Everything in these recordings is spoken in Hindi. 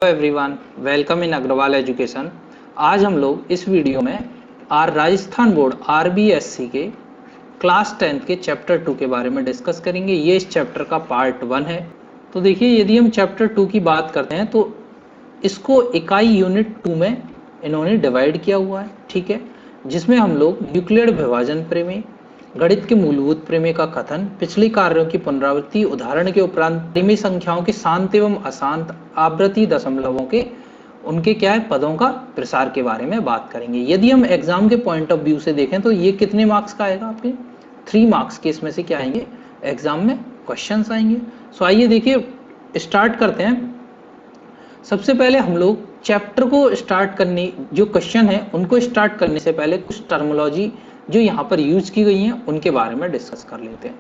Everyone, welcome in Agarwal education. आज हम लोग इस वीडियो में राजस्थान बोर्ड आरबीएससी के क्लास 10th के चैप्टर 2 के बारे में डिस्कस करेंगे। ये इस चैप्टर का पार्ट 1 है। तो देखिए, यदि हम चैप्टर 2 की बात करते हैं तो इसको इकाई यूनिट 2 में इन्होंने डिवाइड किया हुआ है, ठीक है, जिसमें हम लोग न्यूक्लियर विभाजन प्रमेय, गणित के मूलभूत प्रमेय का कथन, पिछले कार्यों की पुनरावृत्ति, उदाहरण के उपरांत परिमेय संख्याओं के शांत एवं अशांत आवृत्ति दशमलवों के उनके क्या है पदों का प्रसार के बारे में बात करेंगे। यदि हम एग्जाम के पॉइंट ऑफ व्यू से देखें तो ये कितने मार्क्स का आएगा? आपके 3 मार्क्स के इसमें से क्या आएंगे एग्जाम में क्वेश्चंस आएंगे। सो आइए देखिए, स्टार्ट करते हैं। सबसे पहले हम लोग चैप्टर को स्टार्ट करने, जो क्वेश्चन है उनको स्टार्ट करने से पहले कुछ टर्मिनोलॉजी जो यहाँ पर यूज की गई है उनके बारे में डिस्कस कर लेते हैं।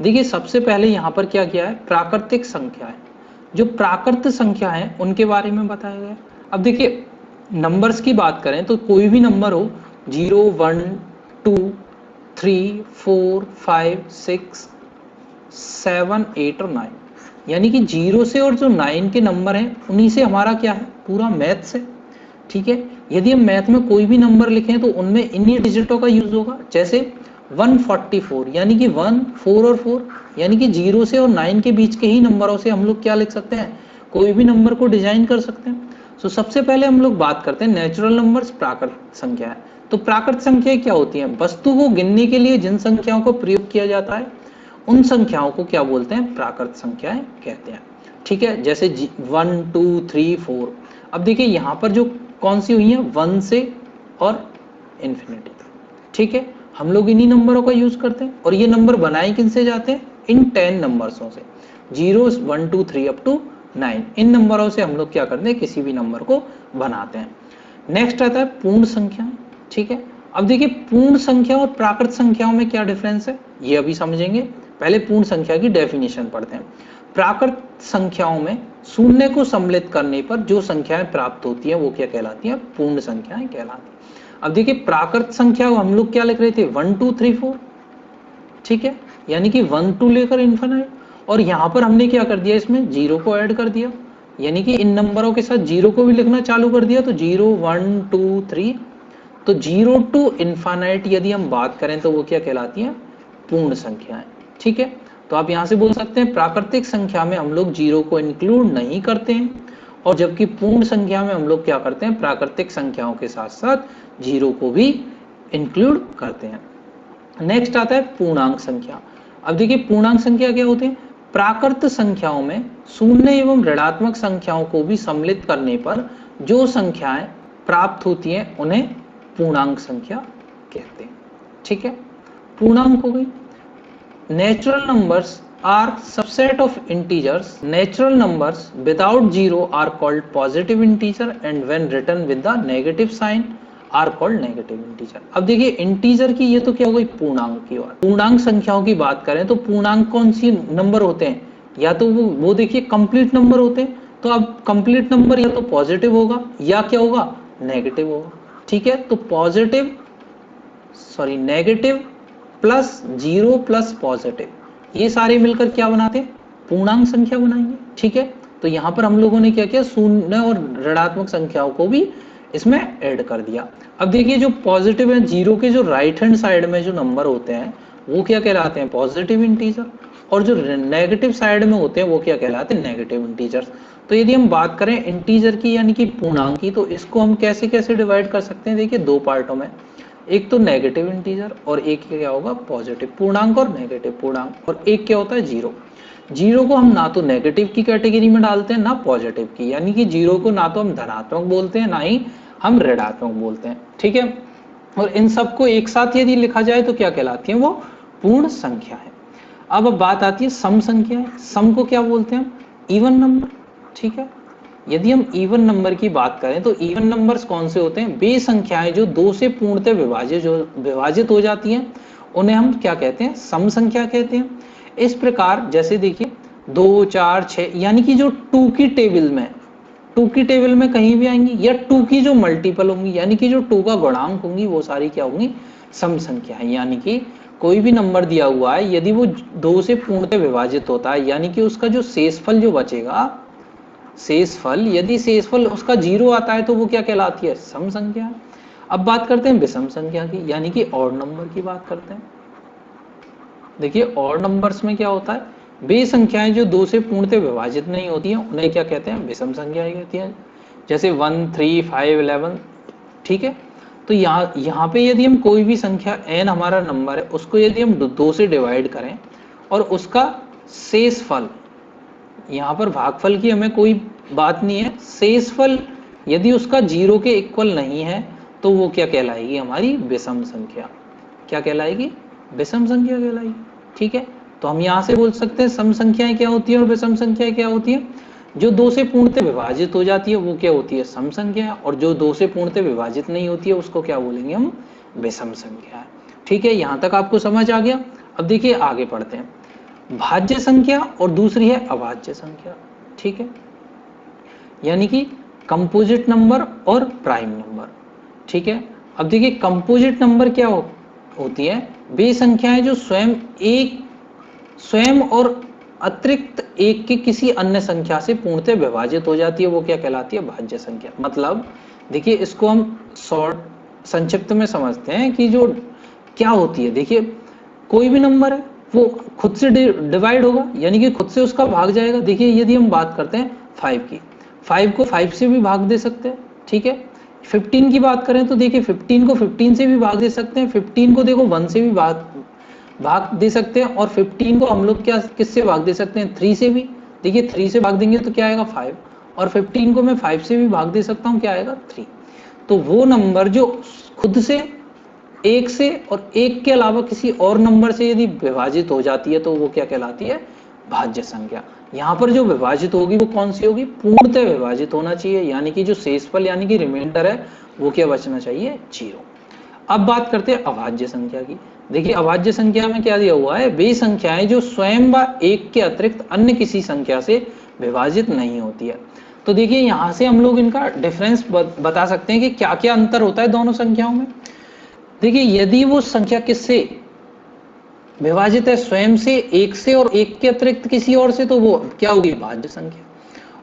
देखिए, सबसे पहले यहाँ पर क्या किया है, प्राकृतिक संख्या है। जो प्राकृत संख्या है उनके बारे में बताया गया। अब देखिए, नंबर्स की बात करें तो कोई भी नंबर हो, 0, 1, 2, 3, 4, 5, 6, 7, 8 और 9, यानी कि 0 से और जो 9 के नंबर हैं उन्हीं से हमारा क्या है, पूरा मैथ्स है, ठीक है। यदि हम मैथ में कोई भी नंबर लिखें तो उनमें इन्हीं डिजिटों का यूज होगा। जैसे 144, यानी कि 1, 4 और 4, यानी कि 0 से और 9 के बीच के ही नंबरों से हम लोग क्या लिख सकते हैं, कोई भी नंबर को डिजाइन कर सकते हैं। सो सबसे पहले हम लोग बात करते हैं नेचुरल नंबर्स, प्राकृत संख्या है। तो प्राकृत संख्या क्या होती है? वस्तु को गिनने के लिए जिन संख्याओं को प्रयोग किया जाता है उन संख्याओं को क्या बोलते हैं, प्राकृत संख्याएं कहते हैं, ठीक है। जैसे 1, 2, 3, 4। अब देखिए यहाँ पर जो कौन सी हुई है, 1 से और इन्फिनिटी तक, ठीक है। हम लोग इन्हीं नंबरों का यूज करते हैं और ये नंबर बनाए किन से जाते हैं, इन 10 नंबर्सों से, 0, 1, 2, 3 अप टू 9। इन नंबरों से हम लोग क्या करते हैं, किसी भी नंबर को बनाते हैं। नेक्स्ट आता है पूर्ण संख्या, ठीक है। अब देखिए, पूर्ण संख्या और प्राकृत संख्याओं में क्या डिफरेंस है ये अभी समझेंगे। पहले पूर्ण संख्या की डेफिनेशन पढ़ते हैं। प्राकृत संख्याओं में शून्य को सम्मिलित करने पर जो संख्याएं प्राप्त होती हैं वो क्या कहलाती हैं, पूर्ण संख्याएं कहलाती हैं। अब देखिए, प्राकृत संख्या हम लोग क्या लिख रहे थे, 1, 2, 3, 4, ठीक है, यानी कि 1 2 लेकर इन्फिनिट। और यहाँ पर हमने क्या कर दिया, इसमें 0 को ऐड कर दिया, यानी कि इन नंबरों के साथ 0 को भी लिखना चालू कर दिया। तो 0, 1, 2, 3, तो 0 टू इन्फिनिट यदि हम बात करें तो वो क्या कहलाती हैं, पूर्ण संख्याएं, ठीक है। तो आप यहां से बोल सकते हैं प्राकृतिक संख्या में हम लोग 0 को इंक्लूड नहीं करते हैं, और जबकि पूर्ण संख्या में हम लोग क्या करते हैं, प्राकृतिक संख्याओं के साथ साथ 0 को भी इंक्लूड करते हैं। नेक्स्ट आता है पूर्णांक संख्या। अब देखिए, पूर्णांक संख्या क्या होते हैं, प्राकृत संख्याओं में शून्य एवं ऋणात्मक संख्याओं को भी सम्मिलित करने पर जो संख्याएं प्राप्त होती हैं उन्हें पूर्णांक संख्या कहते हैं, ठीक है। पूर्णांक हो गई। Natural numbers are subset of integers. Natural numbers without zero are called positive integer and when written with the negative sign are called negative integer. अब देखिए, इंटीजर की ये तो क्या हो गई, पूर्णांक की बात। पूर्णांक संख्याओं की बात करें तो पूर्णांक कौन सी नंबर होते हैं, या तो वो देखिए कंप्लीट नंबर होते हैं। तो अब कंप्लीट नंबर या तो पॉजिटिव होगा या क्या होगा, नेगेटिव होगा, ठीक है। तो नेगेटिव प्लस 0 प्लस पॉजिटिव, ये सारे मिलकर क्या बनाते हैं, पूर्णांक संख्या बनाएंगे, ठीक है। तो यहाँ पर हम लोगों ने क्या किया, शून्य और ऋणात्मक संख्याओं को भी इसमें ऐड कर दिया। अब देखिए, जो पॉजिटिव है, 0 के जो राइट हैंड साइड में जो नंबर होते हैं वो क्या कहलाते हैं, पॉजिटिव इंटीजर, और जो नेगेटिव साइड में होते हैं वो क्या कहलाते हैं, नेगेटिव इंटीजर। तो यदि हम बात करें इंटीजर की यानी कि पूर्णांक की, तो इसको हम कैसे कैसे डिवाइड कर सकते हैं, देखिए 2 पार्टों में, एक तो नेगेटिव इंटीजर और एक क्या होगा, पॉजिटिव पूर्णांक और नेगेटिव पूर्णांक। और एक क्या होता है, 0। 0 को हम ना तो नेगेटिव की कैटेगरी में डालते हैं ना पॉजिटिव की, यानी कि 0 को ना तो हम धनात्मक बोलते हैं ना ही हम ऋणात्मक बोलते हैं, ठीक है। और इन सबको एक साथ यदि लिखा जाए तो क्या कहलाती है, वो पूर्ण संख्या है। अब बात आती है सम संख्या है। सम को क्या बोलते हैं, इवन नंबर, ठीक है। यदि हम इवन नंबर की बात करें तो इवन नंबर्स कौन से होते हैं, वे संख्याएं जो 2 से पूर्णतः विभाजित हो जाती हैं उन्हें हम क्या कहते हैं, सम संख्या कहते हैं। इस प्रकार जैसे देखिए 2, 4, 6, यानी कि जो 2 की टेबल में कहीं भी आएंगी, या 2 की जो मल्टीपल होंगी यानी कि जो 2 का गुणांक होंगी वो सारी क्या होंगी, सम संख्या है। यानी कि कोई भी नंबर दिया हुआ है, यदि वो 2 से पूर्णतः विभाजित होता है यानी कि उसका जो शेषफल जो बचेगा शेषफल, यदि शेषफल उसका 0 आता है तो वो क्या कहलाती है? सम संख्या। अब बात करते हैं विषम संख्या की, यानी कि ऑड नंबर की बात करते हैं। देखिए ऑड नंबर्स में क्या होता है, वे संख्याएं जो 2 से पूर्णतः विभाजित नहीं होती हैं उन्हें क्या कहते हैं? विषम संख्याएं कहती हैं। जैसे 1, 3, 5, 11, ठीक है। तो यहाँ पे यदि हम कोई भी संख्या n हमारा नंबर है, उसको यदि हम 2 से डिवाइड करें और उसका शेषफल, यहाँ पर भागफल की हमें कोई बात नहीं है, शेषफल यदि उसका 0 के इक्वल नहीं है तो वो क्या कहलाएगी? हमारी विषम संख्या। क्या कहलाएगी? विषम संख्या कहलाएगी। ठीक है, तो हम यहाँ से बोल सकते हैं सम संख्याएं क्या होती है और विषम संख्याएं क्या होती है। जो 2 से पूर्णतः विभाजित हो जाती है वो क्या होती है? सम संख्या। और जो 2 से पूर्णतः विभाजित नहीं होती है उसको क्या बोलेंगे हम? विषम संख्या। ठीक है, यहाँ तक आपको समझ आ गया। अब देखिए आगे पढ़ते हैं, भाज्य संख्या और दूसरी है अभाज्य संख्या। ठीक है, यानी कि कंपोजिट नंबर और प्राइम नंबर। ठीक है, अब देखिए कंपोजिट नंबर क्या होती है? वे संख्याएं जो स्वयं और अतिरिक्त एक के किसी अन्य संख्या से पूर्णतः विभाजित हो जाती है, वो क्या कहलाती है? भाज्य संख्या। मतलब देखिए इसको हम संक्षिप्त में समझते हैं कि जो क्या होती है। देखिए कोई भी नंबर है वो खुद से डिवाइड होगा, यानी कि खुद से उसका भाग जाएगा। देखिए यदि हम बात करते हैं 5 की, 5 को 5 से भी भाग दे सकते हैं। ठीक है, 15 की बात करें तो देखिए 15 को 15 से भी भाग दे सकते हैं, 15 को देखो 1 से भी भाग दे सकते हैं, और 15 को हम लोग क्या किससे भाग दे सकते हैं? 3 से भी। देखिए 3 से भाग देंगे तो क्या आएगा? 5, और 15 को मैं 5 से भी भाग दे सकता हूँ, क्या आएगा? 3। तो वो नंबर जो खुद से एक से और एक के अलावा किसी और नंबर से यदि विभाजित हो जाती है तो वो क्या कहलाती है? भाज्य संख्या। यहाँ पर जो विभाजित होगी वो कौन सी होगी? पूर्णतः विभाजित होना चाहिए, यानी कि जो शेषफल यानी कि रिमाइंडर है वो क्या बचना चाहिए? 0। अब बात करते हैं अभाज्य संख्या की। देखिए अभाज्य संख्या में क्या दिया हुआ है? वे संख्याएं जो स्वयं व एक के अतिरिक्त अन्य किसी संख्या से विभाजित नहीं होती है। तो देखिए यहाँ से हम लोग इनका डिफरेंस बता सकते हैं कि क्या क्या अंतर होता है दोनों संख्याओं में। देखिए यदि वो संख्या किससे विभाजित है? स्वयं से, एक से और एक के अतिरिक्त किसी और से, तो वो क्या होगी? भाज्य संख्या।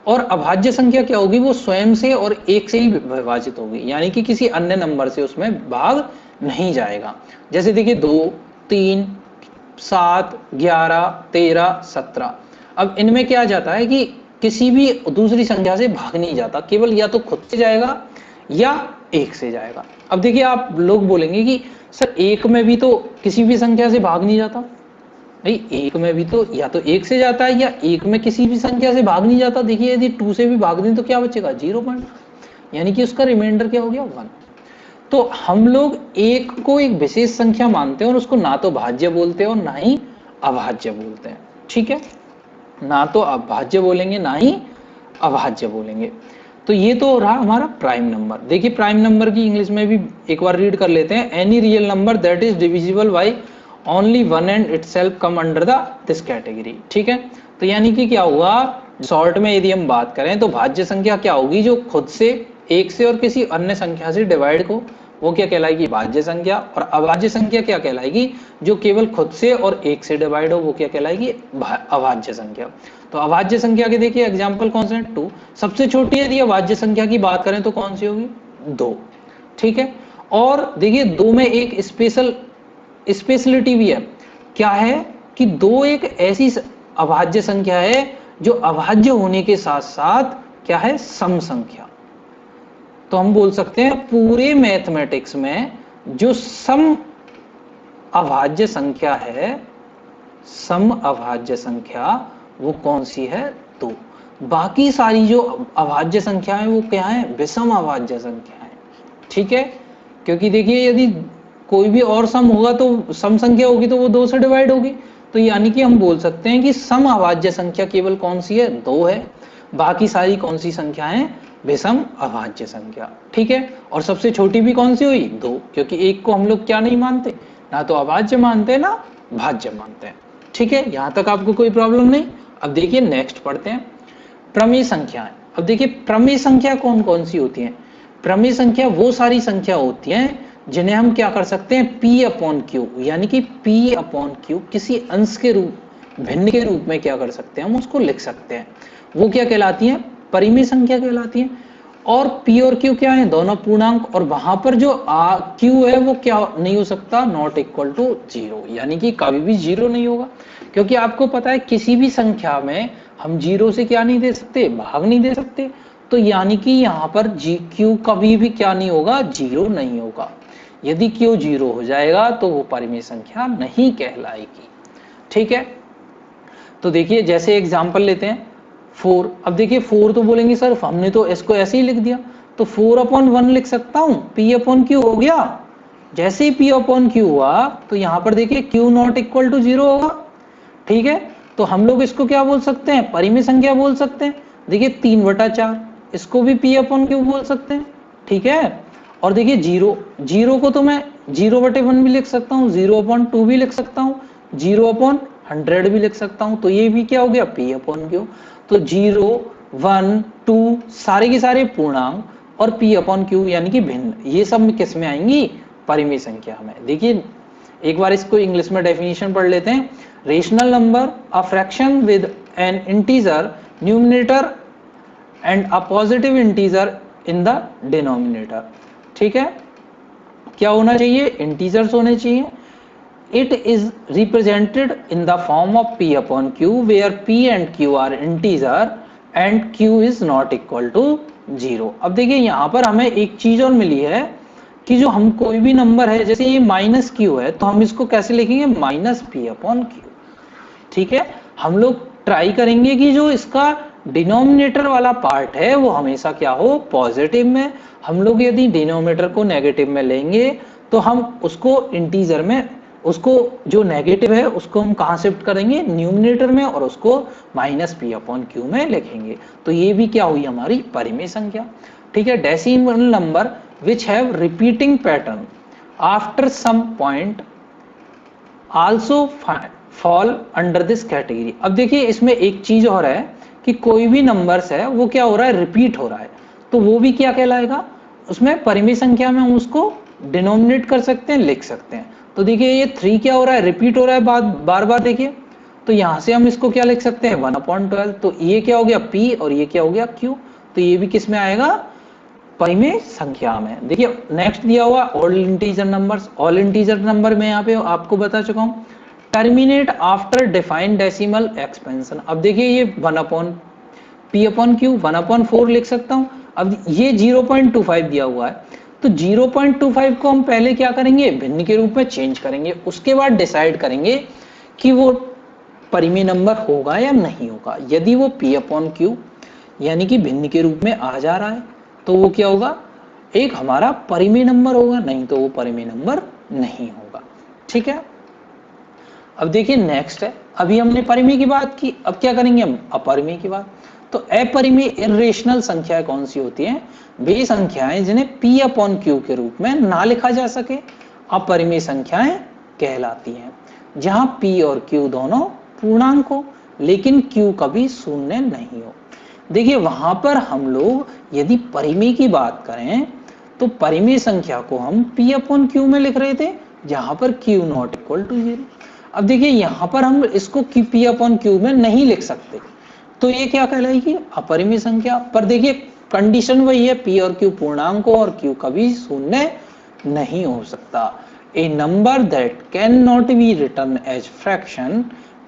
और अभाज्य संख्या क्या होगी? वो स्वयं से और एक से ही विभाजित होगी, यानी कि किसी अन्य नंबर से उसमें भाग नहीं जाएगा। जैसे देखिए 2, 3, 7, 11, 13, 17। अब इनमें क्या जाता है कि किसी भी दूसरी संख्या से भाग नहीं जाता, केवल या तो खुद से जाएगा या एक से जाएगा। अब देखिए आप लोग बोलेंगे कि सर एक में भी तो किसी भी संख्या से भाग नहीं जाता। नहीं, एक में भी तो या तो एक से जाता है या एक में किसी भी संख्या से भाग नहीं जाता। देखिए यदि 2 से भी भाग दें तो क्या बचेगा? 0 पॉइंट, यानी कि उसका रिमाइंडर क्या हो गया? 1। तो हम लोग एक को एक विशेष संख्या मानते हैं और उसको ना तो भाज्य बोलते हैं और ना ही अभाज्य बोलते हैं। ठीक है, ना तो अभाज्य बोलेंगे ना ही अभाज्य बोलेंगे। तो ये तो रहा हमारा प्राइम नंबर। देखिए प्राइम नंबर की इंग्लिश में भी एक बार रीड कर लेते हैं। Any real number that is divisible by only one and itself come under this category. ठीक है, तो यानी कि क्या हुआ? शॉर्ट में यदि हम बात करें तो भाज्य संख्या क्या होगी? जो खुद से, एक से और किसी अन्य संख्या से डिवाइड को, वो क्या कहलाएगी? भाज्य संख्या। और अभाज्य संख्या क्या कहलाएगी? जो केवल खुद से और एक से डिवाइड हो, वो क्या कहलाएगी? अभाज्य संख्या। तो अभाज्य संख्या के देखिए एग्जाम्पल कौन से हैं? 2। सबसे छोटी यदि अभाज्य संख्या की बात करें तो कौन सी होगी? 2। ठीक है, और देखिए 2 में एक स्पेशलिटी भी है। क्या है कि 2 एक ऐसी अभाज्य संख्या है जो अभाज्य होने के साथ साथ क्या है? सम संख्या। तो हम बोल सकते हैं पूरे मैथमेटिक्स में जो सम अभाज्य संख्या है, सम अभाज्य संख्या वो कौन सी है? 2। बाकी सारी जो अभाज्य संख्या है वो क्या है? विषम अभाज्य संख्या है। ठीक है, क्योंकि देखिए यदि कोई भी और सम होगा तो सम संख्या होगी तो वो 2 से डिवाइड होगी। तो यानी कि हम बोल सकते हैं कि सम अभाज्य संख्या केवल कौन सी है? 2 है। बाकी सारी कौन सी संख्या है? विषम अभाज्य संख्या। ठीक है, और सबसे छोटी भी कौन सी हुई? 2, क्योंकि एक को हम लोग क्या नहीं मानते? ना तो अभाज्य मानते हैं ना भाज्य मानते हैं। ठीक है, यहां तक आपको कोई प्रॉब्लम नहीं। अब देखिए नेक्स्ट पढ़ते हैं प्रमेय संख्याएं। अब देखिए प्रमेय संख्या कौन कौन सी होती हैं? प्रमेय संख्या वो सारी संख्या होती हैं जिन्हें हम क्या कर सकते हैं? P/Q, यानी कि P/Q किसी अंश के रूप, भिन्न के रूप में क्या कर सकते हैं? हम उसको लिख सकते हैं। वो क्या कहलाती हैं? परिमेय संख्या कहलाती है। और पी और क्यू क्या है, दोनों पूर्णांक, और वहां पर जो क्यू है वो क्या नहीं हो सकता, नॉट इक्वल टू जीरो, यानी कि कभी भी जीरो नहीं होगा, क्योंकि आपको पता है किसी भी संख्या में हम जीरो से क्या नहीं दे सकते, भाग नहीं दे सकते। तो यानी कि यहाँ पर जी क्यू कभी भी क्या नहीं होगा, जीरो नहीं होगा। यदि क्यू जीरो हो जाएगा तो वो परिमेय संख्या नहीं कहलाएगी। ठीक है, तो देखिए जैसे एग्जांपल लेते हैं 4। अब देखिए 4 तो बोलेंगे सर हमने तो इसको ऐसे ही लिख दिया, तो 4/1 लिख सकता हूं, P/Q हो गया। जैसे ही P/Q हुआ तो यहां पर देखिए Q not equal to zero होगा। ठीक है, तो हम लोग इसको क्या बोल सकते हैं, परिमेय संख्या बोल सकते हैं। देखिए 3/4, इसको भी P/Q बोल सकते हैं। ठीक है, और देखिए जीरो को तो मैं 0/1 भी लिख सकता हूँ, 0/2 भी लिख सकता हूँ, 0/100 भी लिख सकता हूँ। तो ये भी क्या हो गया, P/Q। तो 0, 1, 2 सारे के सारे पूर्णांक और P/Q यानी कि भिन्न, ये सब किस में आएंगी, परिमेय संख्या में। देखिए एक बार इसको इंग्लिश में डेफिनेशन पढ़ लेते हैं। Rational number a fraction with an integer numerator and a positive integer in the denominator. ठीक है, क्या होना चाहिए, इंटीजर्स होने चाहिए। It is represented in the form of P/Q where P and Q are integer and Q is not equal to zero. अब देखिए यहां पर हमें एक चीज और मिली है कि जो हम कोई भी नंबर है, जैसे ये -Q है, तो हम इसको कैसे लिखेंगे, -P/Q। ठीक है, हम लोग ट्राई करेंगे कि जो इसका डिनोमिनेटर वाला पार्ट है वो हमेशा क्या हो, पॉजिटिव में। हम लोग यदि डिनोमिनेटर को नेगेटिव में लेंगे तो हम उसको इंटीजर में, उसको जो नेगेटिव है उसको हम कहां शिफ्ट करेंगे, न्यूमिनेटर में, और उसको -P/Q में लिखेंगे। तो ये भी क्या हुई, हमारी परिमेय संख्या। ठीक है, decimal number which have repeating pattern after some point also fall under this category. अब देखिए इसमें एक चीज और है कि कोई भी नंबर्स है वो क्या हो रहा है, रिपीट हो रहा है, तो वो भी क्या कहलाएगा, उसमें परिमेय संख्या में हम उसको डिनोमिनेट कर सकते हैं, लिख सकते हैं। तो देखिए ये 3 क्या हो रहा है, रिपीट हो रहा है बार बार देखिए, तो यहां से हम इसको क्या लिख सकते हैं, 1/12। तो ये क्या हो गया, P, और ये क्या हो गया, Q। तो ये भी किस में आएगा, परिमेय संख्या में। देखिए नेक्स्ट दिया हुआ all integer numbers. All integer number में यहाँ पे आपको बता चुका हूँ, terminate after defined decimal expansion. अब देखिए ये 1/P/Q 1/4 लिख सकता हूँ। अब ये 0.25 दिया हुआ है, तो 0.25 को हम पहले क्या करेंगे, भिन्न के रूप में चेंज करेंगे, उसके बाद डिसाइड करेंगे कि वो परिमेय नंबर होगा या नहीं होगा। यदि वो P/Q यानी कि भिन्न के रूप में आ जा रहा है तो वो क्या होगा, एक हमारा परिमेय नंबर होगा, नहीं तो वो परिमेय नंबर नहीं होगा। ठीक है, अब देखिए नेक्स्ट है, अभी हमने परिमेय की बात की, अब क्या करेंगे हम, अपरिमेय की बात। तो अपरिमेय इर्रेशनल संख्याएं कौन सी होती हैं, वे संख्याएं जिन्हें P/Q के रूप में ना लिखा जा सके, अपरिमेय संख्याएं कहलाती हैं। जहां P और Q दोनों पूर्णांक हो लेकिन Q कभी शून्य नहीं हो। देखिए वहां पर हम लोग यदि परिमेय की बात करें तो परिमेय संख्या को हम P/Q में लिख रहे थे, जहां पर Q not equal to zero. अब देखिए यहां पर हम इसको P/Q में नहीं लिख सकते, तो ये क्या कहलाएगी, अपरिमेय संख्या। पर देखिए कंडीशन वही है, P और Q पूर्णांक हो और Q कभी शून्य नहीं हो सकता। A number that can not be return as fraction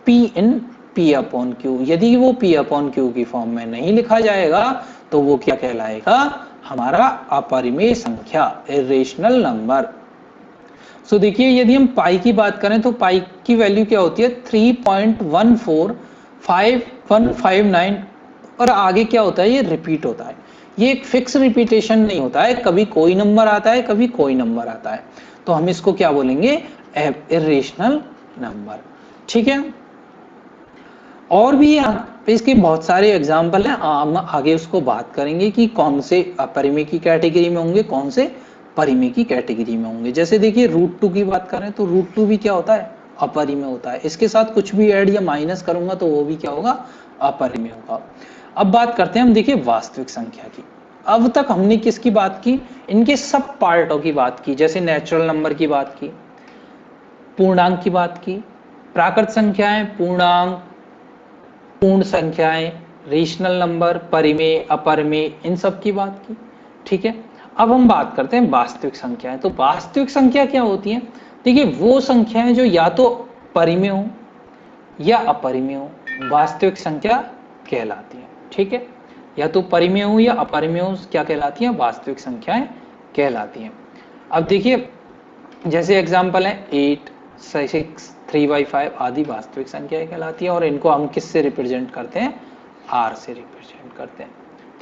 P in P/Q, यदि वो P/Q की फॉर्म में नहीं लिखा जाएगा तो वो क्या कहलाएगा, हमारा अपरिमेय संख्या, इर्रेशनल नंबर। सो देखिए यदि हम पाई की बात करें तो पाई की वैल्यू क्या होती है, 3.1455159, और आगे क्या होता है, ये रिपीट होता है। ये एक फिक्स रिपीटेशन नहीं होता है, कभी कोई नंबर आता है, कभी कोई नंबर आता है, तो हम इसको क्या बोलेंगे, इर्रेशनल नंबर। ठीक है, और भी इसके बहुत सारे एग्जाम्पल हैं, हम आगे उसको बात करेंगे कि कौन से अपरिमेय की कैटेगरी में होंगे, कौन से परिमेय की कैटेगरी में होंगे। जैसे देखिए √2 की बात करें तो √2 भी क्या होता है, अपरिमेय होता है। इसके साथ कुछ भी ऐड या माइनस करूंगा तो वो भी क्या होगा, अपरिमेय होगा। अब बात करते हैं हम, देखिए वास्तविक संख्या की। अब तक हमने किसकी बात की, इनके सब पार्टों की बात की, जैसे नेचुरल नंबर की बात की, पूर्णांक की बात की, प्राकृत संख्याएं, पूर्णांक, पूर्ण संख्याएं, रेशनल नंबर, परिमेय, अपरिमेय, इन सब की बात की। ठीक है, अब हम बात करते हैं वास्तविक संख्याएं। तो वास्तविक संख्या क्या होती है? देखिए, वो संख्याएं जो या तो परिमेय हो या अपरिमेय हो, वास्तविक संख्या कहलाती है। ठीक है, या तो परिमेय हो या अपरिमेय हो, क्या कहलाती है? वास्तविक संख्याएं कहलाती हैं। अब देखिए, जैसे एग्जांपल है 8, 6, 3/5 आदि वास्तविक संख्याएं कहलाती है, और इनको हम किससे रिप्रेजेंट करते हैं? आर से रिप्रेजेंट करते हैं।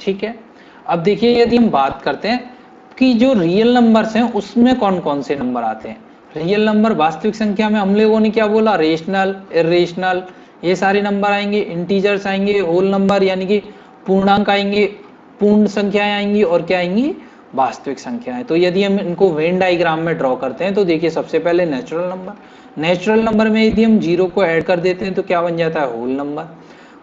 ठीक है, अब देखिए, यदि हम बात करते हैं कि जो रियल नंबर्स हैं उसमें कौन कौन से नंबर आते हैं। रियल नंबर वास्तविक संख्या में हम लोगों ने क्या बोला? रेशनल, इरेशनल, ये सारे नंबर आएंगे, इंटीजर्स आएंगे, होल नंबर यानी कि पूर्णांक आएंगे, पूर्ण संख्याएं आएंगी, और क्या आएंगी? वास्तविक संख्याएं। तो यदि हम इनको वेन डायग्राम में ड्रॉ करते हैं तो देखिए, सबसे पहले नेचुरल नंबर। नेचुरल नंबर में यदि हम जीरो को ऐड कर देते हैं तो क्या बन जाता है? Whole number.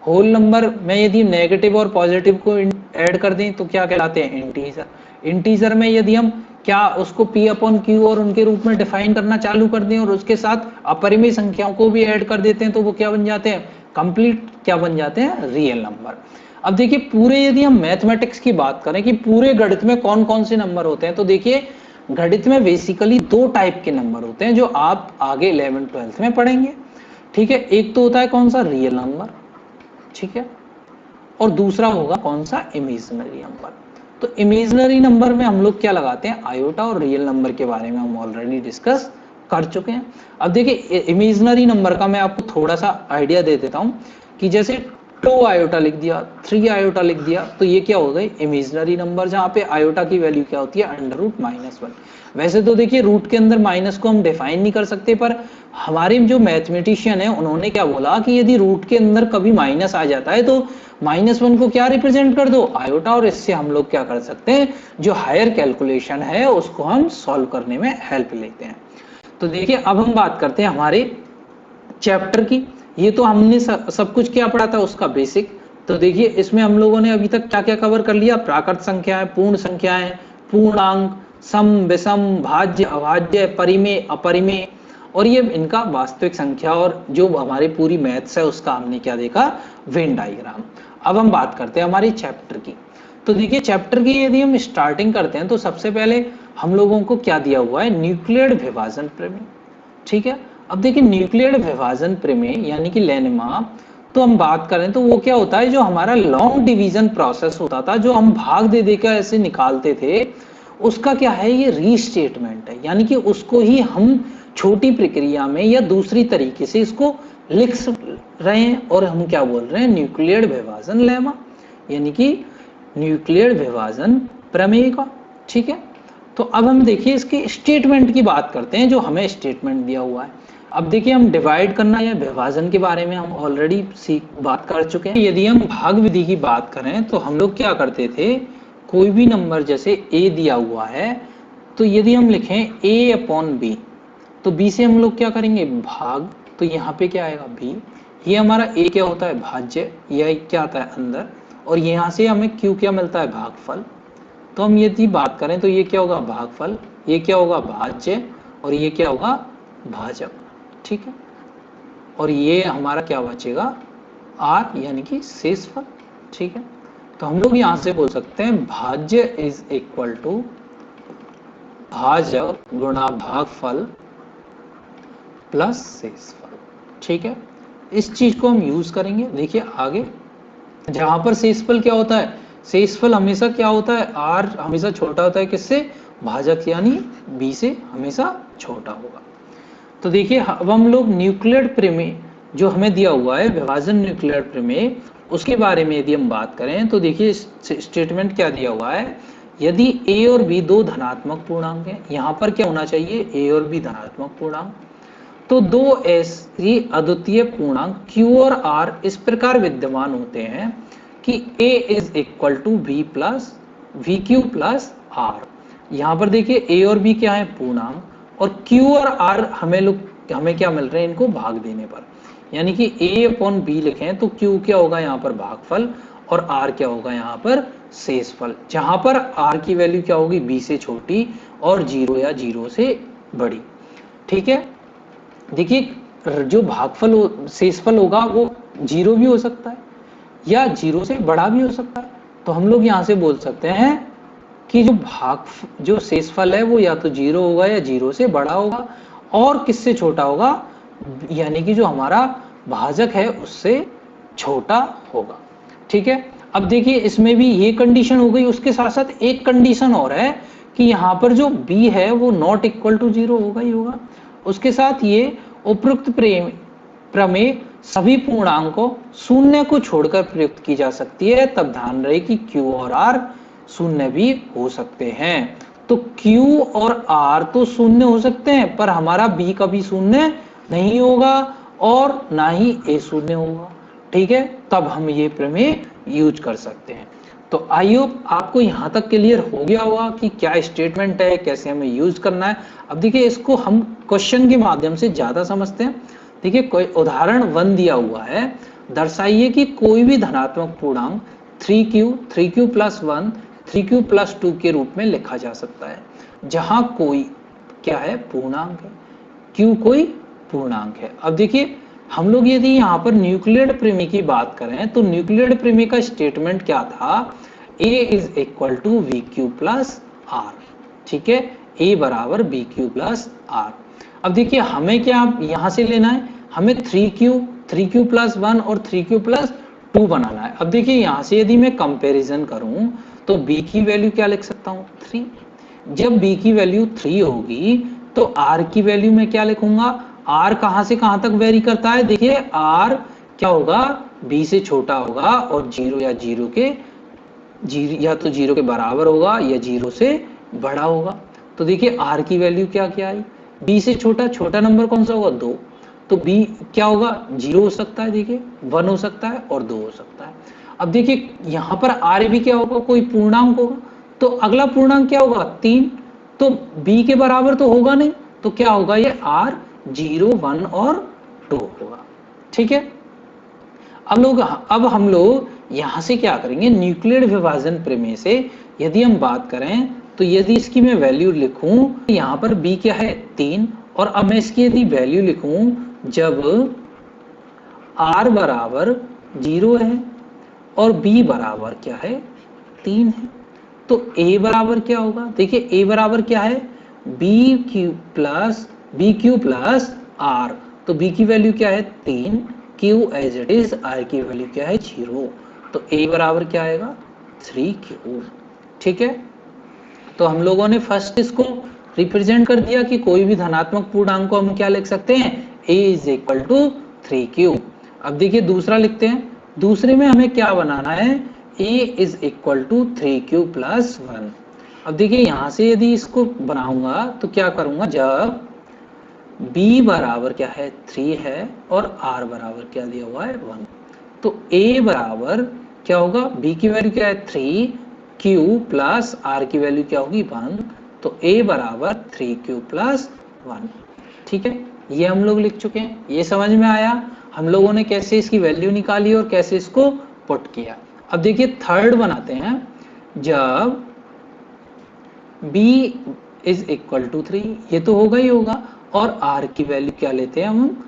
होल नंबर में यदि नेगेटिव और पॉजिटिव को ऐड कर दें तो क्या कहलाते हैं? इंटीजर। इंटीजर में यदि हम क्या उसको p अपॉन क्यू और उनके रूप में डिफाइन करना चालू कर दें और उसके साथ अपरिमेय संख्याओं को भी ऐड कर देते हैं तो वो क्या बन जाते हैं? कंप्लीट क्या बन जाते हैं? Real number. अब देखिए, पूरे यदि हम मैथमेटिक्स की बात करें कि पूरे गणित में कौन कौन से नंबर होते हैं, तो देखिए, गणित में बेसिकली दो टाइप के नंबर होते हैं जो आप आगे 11th 12th में पढ़ेंगे। ठीक है, एक तो होता है कौन सा? Real number. ठीक है, और दूसरा होगा कौन सा? Imaginary number. तो इमेजिनरी नंबर में हम लोग क्या लगाते हैं? आयोटा। और रियल नंबर के बारे में हम ऑलरेडी डिस्कस कर चुके हैं। अब देखिए, इमेजिनरी नंबर का मैं आपको थोड़ा सा आइडिया दे देता हूं कि जैसे 2 आयोटा लिख दिया, 3 आयोटा लिख दिया, तो ये क्या हो गए? इमेजिनरी नंबर, जहां पे आयोटा की वैल्यू क्या होती है? √-1। वैसे तो देखिए, रूट के अंदर माइनस को हम डिफाइन नहीं कर सकते, पर हमारे जो मैथमेटिशियन है उन्होंने क्या बोला कि यदि रूट के अंदर कभी माइनस आ जाता है तो -1 को क्या रिप्रेजेंट कर दो? आयोटा। और इससे हम लोग क्या कर सकते हैं? जो हायर कैलकुलेशन है उसको हम सॉल्व करने में हेल्प लेते हैं। तो देखिए, अब हम बात करते हैं हमारे चैप्टर की। ये तो हमने सब कुछ क्या पढ़ा था? उसका बेसिक। तो देखिए, इसमें हम लोगों ने अभी तक क्या क्या कवर कर लिया? प्राकृत संख्याएं, पूर्ण संख्याएं, पूर्णांक, सम, विषम, भाज्य, अभाज्य, परिमेय, अपरिमेय, और ये इनका वास्तविक संख्या, और जो हमारी पूरी मैथ्स है उसका हमने क्या देखा? Venn diagram. अब हम बात करते हैं हमारी चैप्टर की। तो देखिए, चैप्टर की यदि हम स्टार्टिंग करते हैं तो सबसे पहले हम लोगों को क्या दिया हुआ है? न्यूक्लियड विभाजन प्रमेय। ठीक है, अब देखिए, न्यूक्लियड विभाजन प्रमेय यानी कि लेनमा, तो हम बात करें तो वो क्या होता है? जो हमारा लॉन्ग डिवीजन प्रोसेस होता था, जो हम भाग दे देकर ऐसे निकालते थे, उसका क्या है? ये रीस्टेटमेंट है। यानी कि उसको ही हम छोटी प्रक्रिया में या दूसरी तरीके से इसको लिख रहे हैं, और हम क्या बोल रहे हैं? न्यूक्लियड विभाजन लेमा, यानी कि न्यूक्लियड विभाजन प्रमेय का। ठीक है, तो अब हम देखिए इसके स्टेटमेंट की बात करते हैं, जो हमें स्टेटमेंट दिया हुआ है। अब देखिए, हम डिवाइड करना या विभाजन के बारे में हम ऑलरेडी बात कर चुके हैं। यदि हम भाग विधि की बात करें तो हम लोग क्या करते थे? कोई भी नंबर जैसे a दिया हुआ है, तो यदि हम लिखें a अपॉन b, तो b से हम लोग क्या करेंगे? भाग। तो यहाँ पे क्या आएगा? b। ये हमारा a क्या होता है? भाज्य। यह क्या आता है? अंदर। और यहाँ से हमें q क्या मिलता है? भागफल। तो हम यदि बात करें तो ये क्या होगा? भागफल। ये क्या होगा? भाज्य। और ये क्या होगा? भाजक। ठीक है, और ये हमारा क्या बचेगा? r, यानी कि शेषफल। ठीक है, तो हम लोग यहां से बोल सकते हैं भाज्य इज इक्वल टू भाजक गुणा भागफल प्लस शेषफल। ठीक है, इस चीज को हम यूज करेंगे। देखिए आगे, जहां पर शेषफल क्या होता है? शेषफल हमेशा क्या होता है? r हमेशा छोटा होता है किससे? भाजक यानी b से हमेशा छोटा होगा। तो देखिए, अब हम लोग न्यूक्लियड प्रमेय जो हमें दिया हुआ है, विभाजन न्यूक्लियड प्रमेय, उसके बारे में यदि हम बात करें तो देखिए, स्टेटमेंट क्या दिया हुआ है? यदि a और b दो धनात्मक पूर्णांक हैं, यहाँ पर क्या होना चाहिए? a और b धनात्मक पूर्णांक। तो दो ऐसे अद्वितीय पूर्णांक q और r इस प्रकार विद्यमान होते हैं कि a is equal to v plus vq plus r। यहाँ पर देखिए, a और b क्या है? पूर्णांक, और q और r हमें क्या मिल रहे हैं? इनको भाग देने पर, यानी कि a अपॉन b लिखें तो q क्या होगा? यहाँ पर भागफल, और r क्या होगा? यहाँ पर शेषफल, जहां पर r की वैल्यू क्या होगी? b से छोटी और 0 या 0 से बड़ी। ठीक है, देखिए, जो भागफल शेषफल होगा वो 0 भी हो सकता है, या 0 से बड़ा भी हो सकता है। तो हम लोग यहाँ से बोल सकते हैं कि जो शेषफल है वो या तो 0 होगा या 0 से बड़ा होगा, और किससे छोटा होगा, यानी कि जो हमारा भाजक है उससे छोटा होगा। ठीक है, अब देखिए इसमें भी ये कंडीशन हो गई, उसके साथ साथ एक कंडीशन और है कि यहाँ पर जो b है वो नॉट इक्वल टू 0 होगा ही होगा। उसके साथ ये उपरोक्त प्रमेय सभी पूर्णांकों शून्य को छोड़कर प्रयुक्त की जा सकती है। तब ध्यान रहे कि q और r शून्य भी हो सकते हैं। तो q और r तो शून्य हो सकते हैं, पर हमारा b कभी शून्य नहीं होगा और ना ही a शून्य होगा। ठीक है, तब हम ये प्रमेय यूज कर सकते हैं। तो आई होप आपको यहाँ तक क्लियर हो गया होगा कि क्या स्टेटमेंट है, कैसे हमें यूज करना है। अब देखिए इसको हम क्वेश्चन के माध्यम से ज्यादा समझते हैं। देखिए कोई उदाहरण 1 दिया हुआ है, दर्शाइए कि कोई भी धनात्मक पूर्णांक 3q प्लस 1 3q प्लस 2 के रूप में लिखा जा सकता है, जहां कोई क्या है, पूर्णांक है, q कोई पूर्णांक है। अब देखिए हम लोग यदि यहाँ पर न्यूक्लियेट प्रमेय की बात करें तो न्यूक्लियेट प्रमेय का स्टेटमेंट क्या था, a is equal to V Q plus R. ठीक है, a बराबर बी क्यू प्लस आर। अब देखिए हमें क्या यहाँ से लेना है, हमें 3q प्लस 1 और 3q प्लस 2 बनाना है। अब देखिए यहाँ से यदि मैं कंपैरिजन करूं तो b की वैल्यू क्या लिख सकता हूँ, 3। जब b की वैल्यू 3 होगी तो r की वैल्यू मैं क्या लिखूंगा, r कहां से कहां तक वेरी करता है, देखिए r क्या होगा, b से छोटा होगा और 0 या तो 0 के बराबर होगा या 0 से बड़ा होगा। तो देखिए r की वैल्यू क्या क्या आई, b से छोटा नंबर कौन सा होगा, 2। तो b क्या होगा, 0 हो सकता है, देखिए 1 हो सकता है और 2 हो सकता है। अब देखिए यहाँ पर r भी क्या होगा, कोई पूर्णांक होगा। तो अगला पूर्णांक क्या होगा, 3। तो b के बराबर तो होगा नहीं, तो क्या होगा, ये r 0 1 और 2 होगा। ठीक है, अब हम लोग यहाँ से क्या करेंगे, न्यूक्लियर विभाजन प्रमेय से यदि हम बात करें तो यदि इसकी मैं वैल्यू लिखूं, यहाँ पर b क्या है, 3, और अब मैं इसकी यदि वैल्यू लिखूं जब r बराबर 0 है और b बराबर क्या है, 3 है, तो a बराबर क्या होगा, देखिए a बराबर क्या है, बी क्यू प्लस आर। तो b की वैल्यू क्या है, 3, q as it is, r की वैल्यू क्या है, 0। तो a बराबर क्या आएगा, 3q। ठीक है, तो हम लोगों ने फर्स्ट इसको रिप्रेजेंट कर दिया कि कोई भी धनात्मक पूर्णांक को हम क्या लिख सकते हैं, a is equal to 3q। अब देखिए दूसरा लिखते हैं, दूसरे में हमें क्या बनाना है, a is equal to 3q plus 1। अब देखिए यहां से यदि इसको बनाऊंगा तो क्या करूंगा, जब b बराबर क्या है, 3 है और r बराबर क्या दिया हुआ है, 1, तो a बराबर क्या होगा, b की वैल्यू क्या है, 3, q प्लस r की वैल्यू क्या होगी, 1, तो a बराबर 3q प्लस 1। ठीक है, ये हम लोग लिख चुके हैं। ये समझ में आया हम लोगों ने कैसे इसकी वैल्यू निकाली और कैसे इसको पुट किया। अब देखिए थर्ड बनाते हैं, जब b इज इक्वल टू 3, ये तो होगा ही होगा, और r की वैल्यू क्या लेते हैं हम,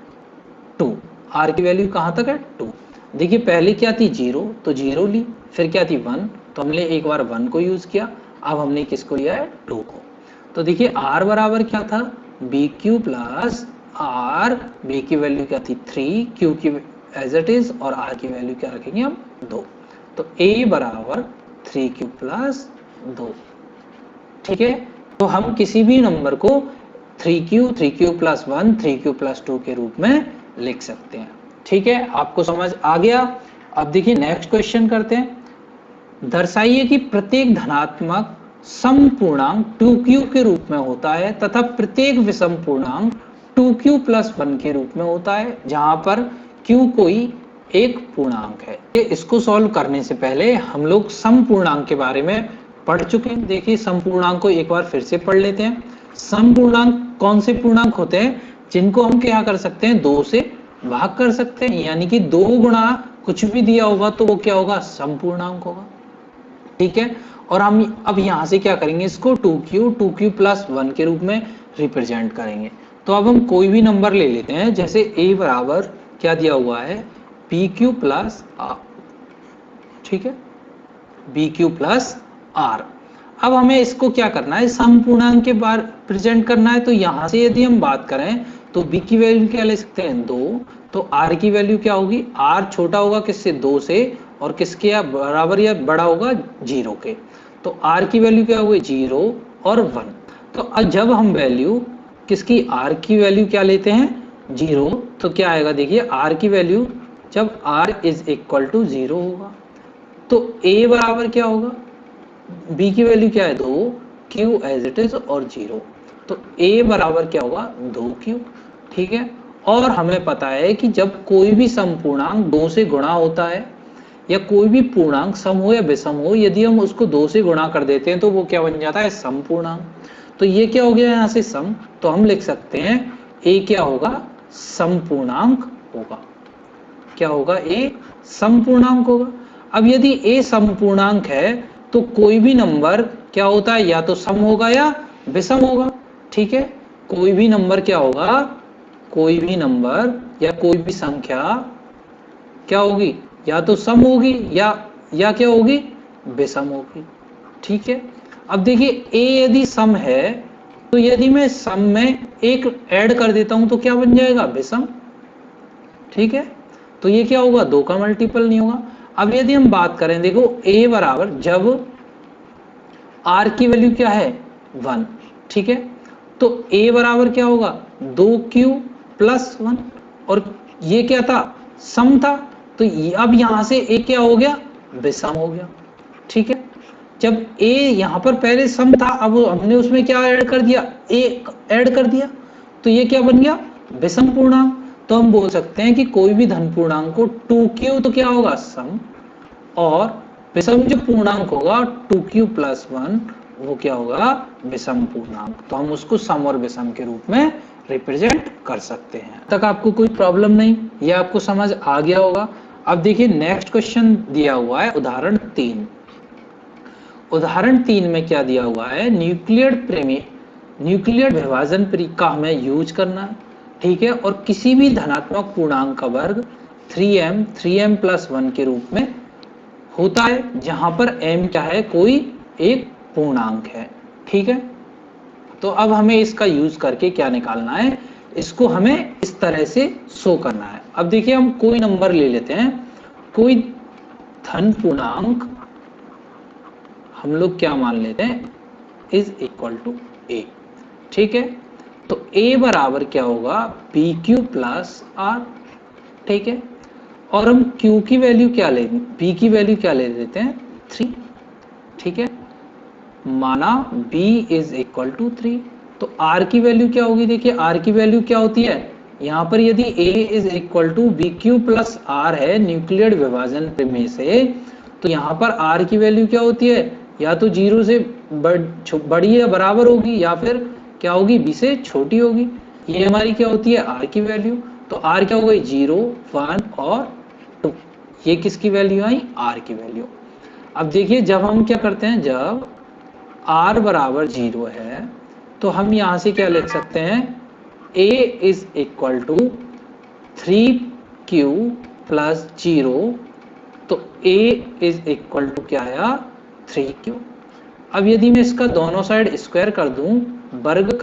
2। r की वैल्यू कहां तक है, 2। देखिए पहले क्या थी, 0, तो 0 ली, फिर क्या थी, 1, तो हमने एक बार 1 को यूज किया, अब हमने किसको लिया है, 2 को। तो देखिए r बराबर क्या था, B Q plus R, B की वैल्यू क्या थी, 3, क्यू की एज इट इज, और r की वैल्यू क्या रखेंगे हम, 2। तो a बराबर 3q प्लस 2। ठीक है, तो हम किसी भी नंबर को 3q प्लस 1 3q प्लस 2 के रूप में लिख सकते हैं। ठीक है, आपको समझ आ गया। अब देखिए नेक्स्ट क्वेश्चन करते हैं, दर्शाइए कि प्रत्येक धनात्मक समपूर्णांक 2q के रूप में होता है तथा प्रत्येक विषम पूर्णांक 2q प्लस 1 के रूप में होता है, जहां पर q कोई एक पूर्णांक है। इसको सॉल्व करने से पहले हम लोग समपूर्णांक के बारे में पढ़ चुके हैं। देखिए समपूर्णांक को एक बार फिर से पढ़ लेते हैं। समपूर्णांक कौन से पूर्णांक होते हैं, जिनको हम क्या कर सकते हैं, 2 से भाग कर सकते हैं, यानी कि 2 गुणा कुछ भी दिया होगा तो वो क्या होगा, समपूर्णांक होगा। ठीक है, और हम अब यहां से क्या करेंगे, इसको 2q प्लस 1 के रूप में रिप्रेजेंट करेंगे। तो अब हम कोई भी नंबर ले लेते हैं, जैसे a बराबर क्या दिया हुआ है, pq प्लस ठीक है, बी क्यू प्लस आर। अब हमें इसको क्या करना है, समपूर्णांक के बार प्रेजेंट करना है। तो यहां से यदि हम बात करें तो b की वैल्यू क्या ले सकते हैं, 2, तो r की वैल्यू क्या होगी, r छोटा होगा किससे, 2 से, और किसके या बराबर या बड़ा होगा 0 के। तो r की वैल्यू क्या होगी, 0 और 1। तो अब जब हम वैल्यू किसकी, r की वैल्यू क्या लेते हैं, 0, तो क्या आएगा, देखिए r की वैल्यू जब r इज इक्वल टू 0 होगा तो a बराबर क्या होगा, b की वैल्यू क्या है, 2, q एज इट इज और 0, तो a बराबर क्या होगा, 2q। ठीक है, और हमें पता है कि जब कोई भी समपूर्णांक 2 से गुणा होता है या कोई भी पूर्णांक सम हो या विषम हो, यदि हम उसको 2 से गुणा कर देते हैं तो वो क्या बन जाता है, समपूर्णांक। तो ये क्या हो गया यहाँ से सम, तो हम लिख सकते हैं a क्या होगा, समपूर्णांक होगा। क्या होगा, a समपूर्णांक होगा। अब यदि a समपूर्णांक है तो कोई भी नंबर क्या होता है, या तो सम होगा या विषम होगा। ठीक है, कोई भी नंबर क्या होगा, कोई भी नंबर या कोई भी संख्या क्या होगी, या तो सम होगी या क्या होगी, विषम होगी। ठीक है, अब देखिए a यदि सम है तो यदि मैं सम में एक ऐड कर देता हूं तो क्या बन जाएगा, विषम। ठीक है, तो ये क्या होगा, 2 का मल्टीपल नहीं होगा। अब यदि हम बात करें, देखो a बराबर जब r की वैल्यू क्या है, 1, ठीक है, तो a बराबर क्या होगा, 2q प्लस 1, और ये क्या था, सम था, तो अब यहां से a क्या हो गया, विषम हो गया। ठीक है, जब a यहां पर पहले सम था, अब हमने उसमें क्या ऐड कर दिया, a ऐड कर दिया, तो ये क्या बन गया, विषम पूर्णांक। तो हम बोल सकते हैं कि कोई भी धन पूर्णांक को 2q तो क्या होगा, सम, और विषम जो पूर्णांक होगा 2q प्लस 1 वो क्या होगा, विषम पूर्णांक। तो हम उसको सम और विषम के रूप में रिप्रेजेंट कर सकते हैं। तक आपको कोई प्रॉब्लम नहीं, ये आपको समझ आ गया होगा। अब देखिए नेक्स्ट क्वेश्चन दिया हुआ है उदाहरण 3। उदाहरण 3 में क्या दिया हुआ है, न्यूक्लियर विभाजन का हमें यूज करना है। ठीक है, और किसी भी धनात्मक पूर्णांक का वर्ग 3m प्लस 1 के रूप में होता है, जहां पर m क्या है, कोई एक पूर्णांक है। ठीक है, तो अब हमें इसका यूज करके क्या निकालना है, इसको हमें इस तरह से शो करना है। अब देखिए हम कोई नंबर ले लेते हैं, कोई धन पूर्णांक हम लोग क्या मान लेते हैं, इज इक्वल टू a। ठीक है, तो a बराबर क्या होगा, बी क्यू प्लस आर। ठीक है, और हम q की वैल्यू क्या ले, b की वैल्यू क्या ले लेते हैं, 3। ठीक है, माना b इज इक्वल टू 3, तो r की वैल्यू क्या होगी, देखिए r की वैल्यू क्या होती है, यहां पर यदि a is equal to B Q plus R है न्यूक्लियर विभाजन में से, तो यहां पर r की वैल्यू क्या होती है, या तो 0 से बड़ी या बराबर होगी, या फिर क्या होगी, b से छोटी होगी। ये हमारी क्या होती है, r की वैल्यू। तो r क्या हो गई, 0, 1 और 2। ये किसकी वैल्यू आई, r की वैल्यू। अब देखिए जब हम क्या करते हैं, जब r बराबर 0 है तो हम यहां से क्या लिख सकते हैं, a is equal to 3q plus 0, तो a इज इक्वल टू क्या आया, 3q। अब यदि मैं इसका दोनों साइड स्क्वायर कर दूं, वर्ग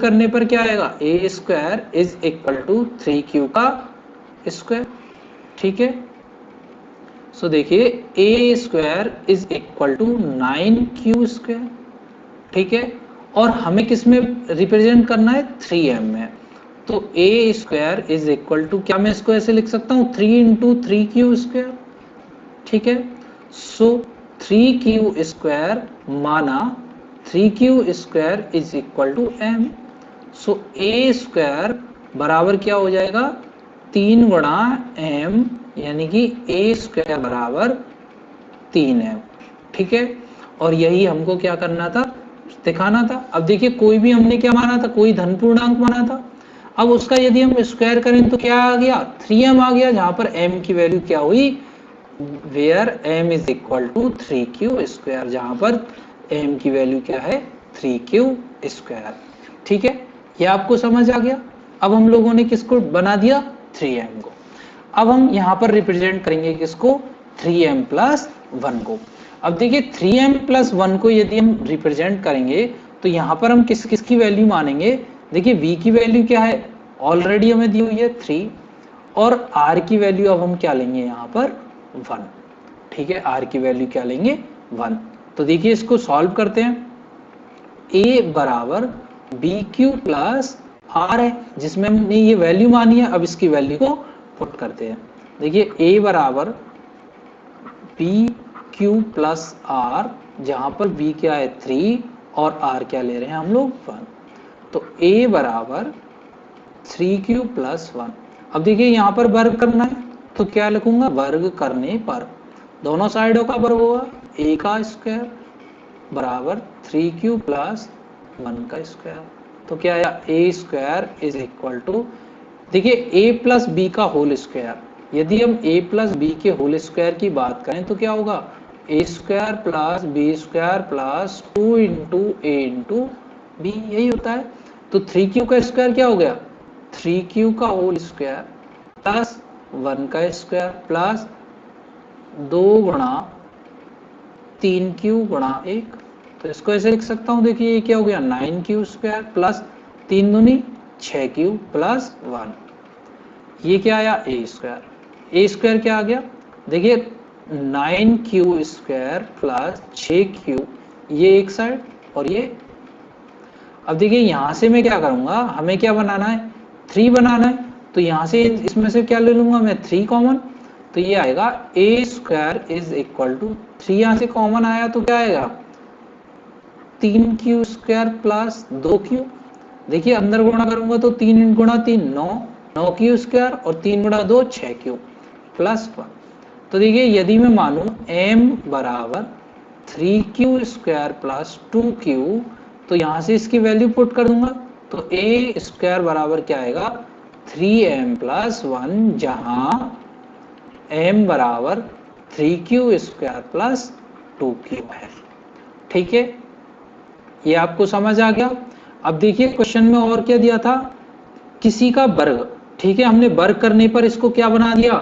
करने पर क्या आएगा, a square is equal to 3q का स्क्वायर। ठीक है, सो देखिए a square is equal to 9q square. ठीक है, और हमें किस में रिप्रेजेंट करना है, 3m में। तो a square is equal to क्या, मैं इसको ऐसे लिख सकता हूँ, 3 इंटू 3q स्क्वायर। ठीक है, सो 3q स्क्वायर माना 3q square is equal to m। So a square बराबर क्या हो जाएगा, 3 गुणा m, यानी कि a स्क्वायर बराबर 3m। ठीक है, और यही हमको क्या करना था, दिखाना था। अब देखिए कोई भी हमने क्या माना था, कोई धन पूर्णांक माना था। अब उसका यदि हम स्क्वायर करें तो क्या आ गया, 3m आ गया, जहां पर m की वैल्यू क्या हुई, where m is equal to 3q square, जहां पर m की वैल्यू क्या है, 3q स्क्वायर। ठीक है, ये आपको समझ आ गया। अब हम लोगों ने किसको बना दिया, 3m को। अब हम यहाँ पर रिप्रेजेंट करेंगे किसको, 3m प्लस 1 को। अब देखिए 3m प्लस 1 को यदि हम रिप्रेजेंट करेंगे तो यहाँ पर हम किसकी वैल्यू मानेंगे, देखिए v की वैल्यू क्या है, ऑलरेडी हमें दी हुई है 3, और r की वैल्यू अब हम क्या लेंगे यहाँ पर 1, ठीक है, r की वैल्यू क्या लेंगे 1। तो देखिए इसको सॉल्व करते हैं, a बराबर बी क्यू प्लस आर है जिसमें हमने ये वैल्यू मानी है, अब इसकी वैल्यू को पुट करते हैं। देखिए a बराबर बी क्यू प्लस आर, जहां पर b क्या है 3 और r क्या ले रहे हैं हम लोग 1, तो a बराबर 3q प्लस 1। अब देखिए यहाँ पर वर्ग करना है तो क्या लिखूंगा, वर्ग करने पर दोनों साइडों का वर्ग होगा, a का स्क्वायर बराबर 3q प्लस 1 का स्क्वायर, तो क्या आया a square is equal to, देखिए a प्लस बी का होल स्क्वायर, यदि हम a प्लस बी के होल स्क्वायर की बात करें तो क्या होगा, a square plus B square plus 2 into A into B, यही होता है। तो 3q का स्क्वायर क्या हो गया, 3q का होल स्क्वायर प्लस 1 का स्क्वायर प्लस 2 गुणा 3q गुणा 1, तो इसको ऐसे लिख सकता हूँ, देखिए ये क्या हो गया 9q स्क्वायर प्लस 3 दूनी 6q प्लस 1, ये क्या आया a स्क्वायर क्या आ गया, देखिए 9q स्क्वायर प्लस 6q, ये एक साइड और ये। अब देखिए यहां से मैं क्या करूंगा, हमें क्या बनाना है 3 बनाना है, तो यहां से इसमें से क्या ले लूंगा मैं 3 कॉमन, तो ये आएगा a square is equal to 3, यहां से कॉमन आया तो क्या आएगा 3q स्क्वायर प्लस 2q, देखिए अंदर गुणा करूंगा तो 3 गुणा 3 9q स्क्वायर और 3 गुणा 2 6q प्लस 1। तो देखिए यदि मैं मानूं m बराबर 3q स्क्वायर प्लस 2q, तो यहां से इसकी वैल्यू पुट कर दूंगा, तो a स्क्वायर बराबर क्या आएगा 3m प्लस 1, जहां m बराबर 3q स्क्वायर प्लस 2q है, ठीक है, ये आपको समझ आ गया। अब देखिए क्वेश्चन में और क्या दिया था, किसी का वर्ग, ठीक है, हमने वर्ग करने पर इसको क्या बना दिया,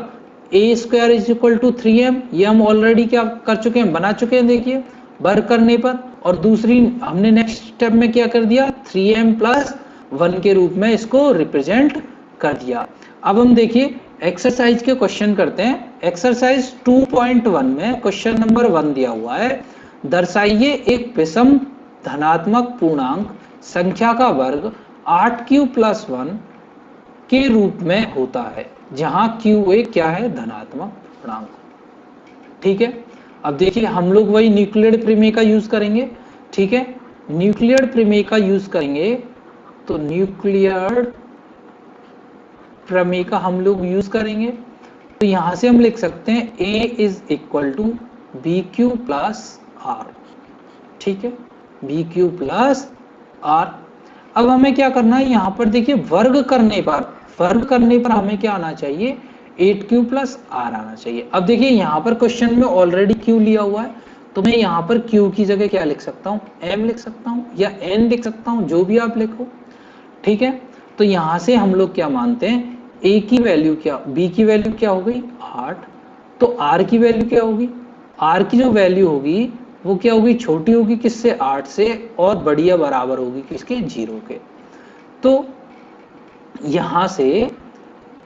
a square is equal to 3m, ये हम ऑलरेडी क्या कर चुके हैं, बना चुके हैं, देखिए वर्ग करने पर, और दूसरी हमने नेक्स्ट स्टेप में क्या कर दिया 3m प्लस 1 के रूप में इसको रिप्रेजेंट कर दिया। अब हम देखिए एक्सरसाइज के क्वेश्चन करते हैं। एक्सरसाइज 2.1 में क्वेश्चन नंबर 1 दिया हुआ है, दर्शाइए एक विषम धनात्मक पूर्णांक संख्या का वर्ग 8q प्लस 1 के रूप में होता है, जहां q एक क्या है धनात्मक पूर्णांक, ठीक है। अब देखिए हम लोग वही न्यूक्लियर प्रमेय का यूज करेंगे, ठीक है, न्यूक्लियर प्रमेय का यूज करेंगे, तो न्यूक्लियर प्रमेय का हम लोग यूज करेंगे, तो यहां से हम लिख सकते हैं a is equal to B Q plus R, ठीक है, बी क्यू प्लस आर। अब हमें क्या करना है, यहाँ पर देखिए वर्ग करने पर हमें क्या आना चाहिए 8q प्लस आर आना चाहिए। अब देखिए यहाँ पर क्वेश्चन में ऑलरेडी q लिया हुआ है, तो मैं यहाँ पर q की जगह क्या लिख सकता हूँ, m लिख सकता हूँ या n लिख सकता हूँ, जो भी आप लिखो, ठीक है। तो यहाँ से हम लोग क्या मानते हैं, a की वैल्यू क्या, b की वैल्यू क्या हो गई 8, तो r की वैल्यू क्या होगी, r की जो वैल्यू होगी वो क्या होगी, छोटी होगी किससे 8 से, और बड़ी या बराबर होगी किसके 0 के। तो यहां से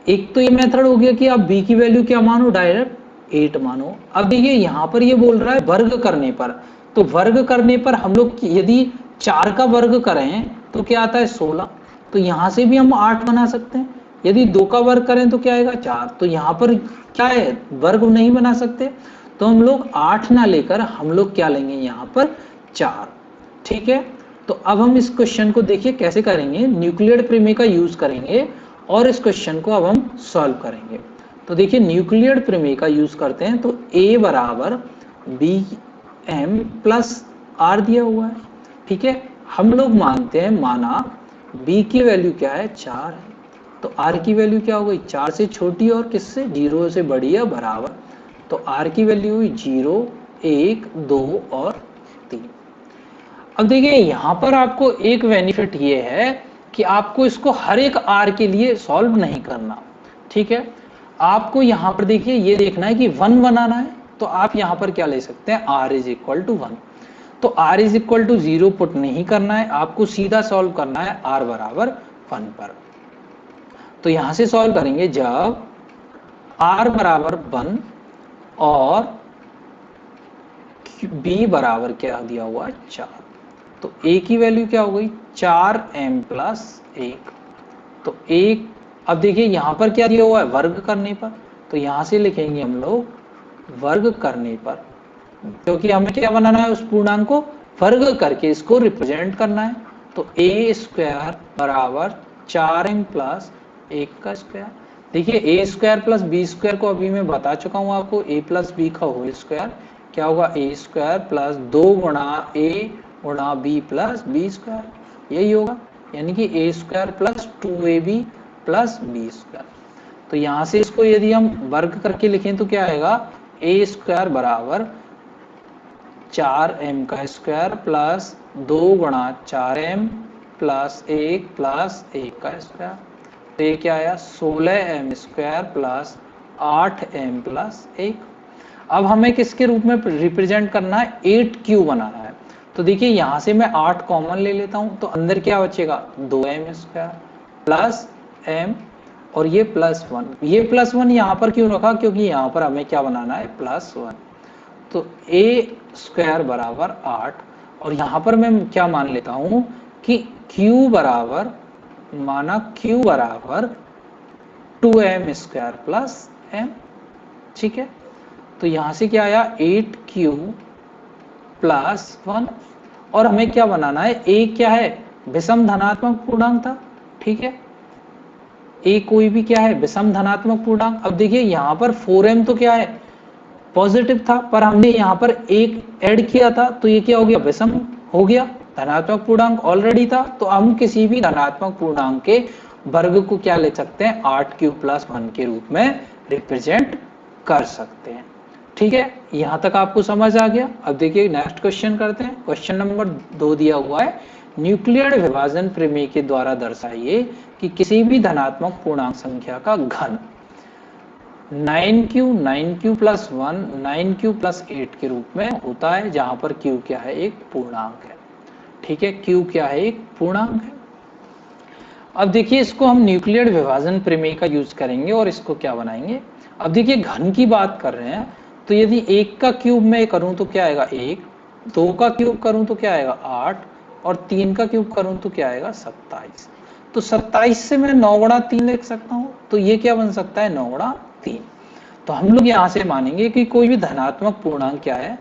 एक तो ये मेथड हो गया कि आप b की वैल्यू क्या मानो, डायरेक्ट 8 मानो। अब देखिए यहां पर ये बोल रहा है वर्ग करने पर, तो वर्ग करने पर हम लोग यदि 4 का वर्ग करें तो क्या आता है 16, तो यहां से भी हम 8 बना सकते हैं। यदि 2 का वर्ग करें तो क्या आएगा 4, तो यहाँ पर क्या है वर्ग नहीं बना सकते, तो हम लोग 8 ना लेकर हम लोग क्या लेंगे यहाँ पर 4, ठीक है। तो अब हम इस क्वेश्चन को देखिए कैसे करेंगे, न्यूक्लियर प्रमेय का यूज करेंगे और इस क्वेश्चन को अब हम सॉल्व करेंगे। तो देखिए न्यूक्लियर प्रमेय का यूज करते हैं, तो a बराबर बी एम प्लस आर दिया हुआ है, ठीक है। हम लोग मानते हैं, माना b की वैल्यू क्या है 4 है, तो r की वैल्यू क्या हो गई 4 से छोटी और किससे 0 से बड़ी या बराबर, तो r की वैल्यू हुई 0 1 2 और 3। अब देखिए यहाँ पर आपको एक बेनिफिट ये है कि आपको इसको हर एक r के लिए सॉल्व नहीं करना, ठीक है। आपको यहाँ पर देखिए ये देखना है कि 1 बनाना है, तो आप यहाँ पर क्या ले सकते हैं, r इज इक्वल टू 1। तो r is equal to 0 put नहीं करना है, आपको सीधा सॉल्व करना है r बराबर 1 पर। तो यहां से सॉल्व करेंगे जब r बराबर 1 और b बराबर क्या दिया हुआ है 4, तो a की वैल्यू क्या हो गई 4m प्लस 1। तो एक, अब देखिए यहां पर क्या दिया हुआ है वर्ग करने पर, तो यहां से लिखेंगे हम लोग वर्ग करने पर, क्योंकि हमें क्या बनाना है उस पूर्णांक को वर्ग करके इसको रिप्रेजेंट करना है। तो a स्क्वायर बराबर 4m प्लस 1 का स्क्वायर। देखिए a square plus b square को अभी मैं बता चुका हूं आपको, a प्लस बी का होल स्क्वायर क्या होगा a स्क्वायर प्लस 2 गुणा a गुणा b प्लस बी स्क्वायर, यही होगा, यानी कि a square plus 2ab plus B square. तो यहां से इसको यदि हम वर्ग करके लिखें तो क्या आएगा, a स्क्वायर बराबर 4m का स्क्वायर प्लस 2 गुणा 4m प्लस 1 प्लस 1 का स्क्वायर। तो ये क्या आया 16m square plus 8m plus 1। अब हमें किसके रूप में रिप्रेजेंट करना है, 8q बनाना है। तो देखिए यहां से मैं 8 कॉमन ले लेता हूं, तो अंदर क्या बचेगा 2m स्क्वायर प्लस m और ये प्लस 1। ये प्लस 1 यहाँ पर क्यों रखा, क्योंकि यहाँ पर हमें क्या बनाना है प्लस 1। तो a स्क्वायर बराबर 8, और यहाँ पर मैं क्या मान लेता हूं कि q बराबर, माना q बराबर 2m स्क्वायर प्लस m, ठीक है। तो यहां से क्या आया 8q प्लस 1, और हमें क्या बनाना है, a क्या है विषम धनात्मक पूर्णांक था, ठीक है, a कोई भी क्या है विषम धनात्मक पूर्णांक। अब देखिए यहाँ पर 4m तो क्या है पॉजिटिव था, पर हमने यहाँ पर एक ऐड किया था, तो ये क्या हो गया विषम हो गया, धनात्मक पूर्णांक ऑलरेडी था। तो हम किसी भी धनात्मक पूर्णांक के वर्ग को क्या ले सकते हैं 8q प्लस 1 के रूप में रिप्रेजेंट कर सकते हैं, ठीक है। यहां तक आपको समझ आ गया। अब देखिए नेक्स्ट क्वेश्चन करते हैं। क्वेश्चन नंबर 2 दिया हुआ है, न्यूक्लियर विभाजन प्रमेय के द्वारा दर्शाइए कि किसी भी धनात्मक पूर्णांक संख्या का घन 9q 9q plus 1 9q plus 8 के रूप में होता है, जहां पर q क्या है एक पूर्णांक है, ठीक है, q क्या है एक पूर्णांक है। अब देखिए इसको हम न्यूक्लियर विभाजन प्रमेय का यूज करेंगे और इसको क्या बनाएंगे। अब देखिए घन की बात कर रहे हैं, तो यदि 1 का क्यूब मैं करूं तो क्या आएगा 1, 2 का क्यूब करूं तो क्या आएगा 8, और 3 का क्यूब करूं तो क्या आएगा 27। तो 27 से मैं 9 गुणा 3 लिख सकता हूं, तो ये क्या बन सकता है 9 गुणा 3। तो हम लोग यहां से मानेंगे कि कोई भी धनात्मक पूर्णांक क्या है,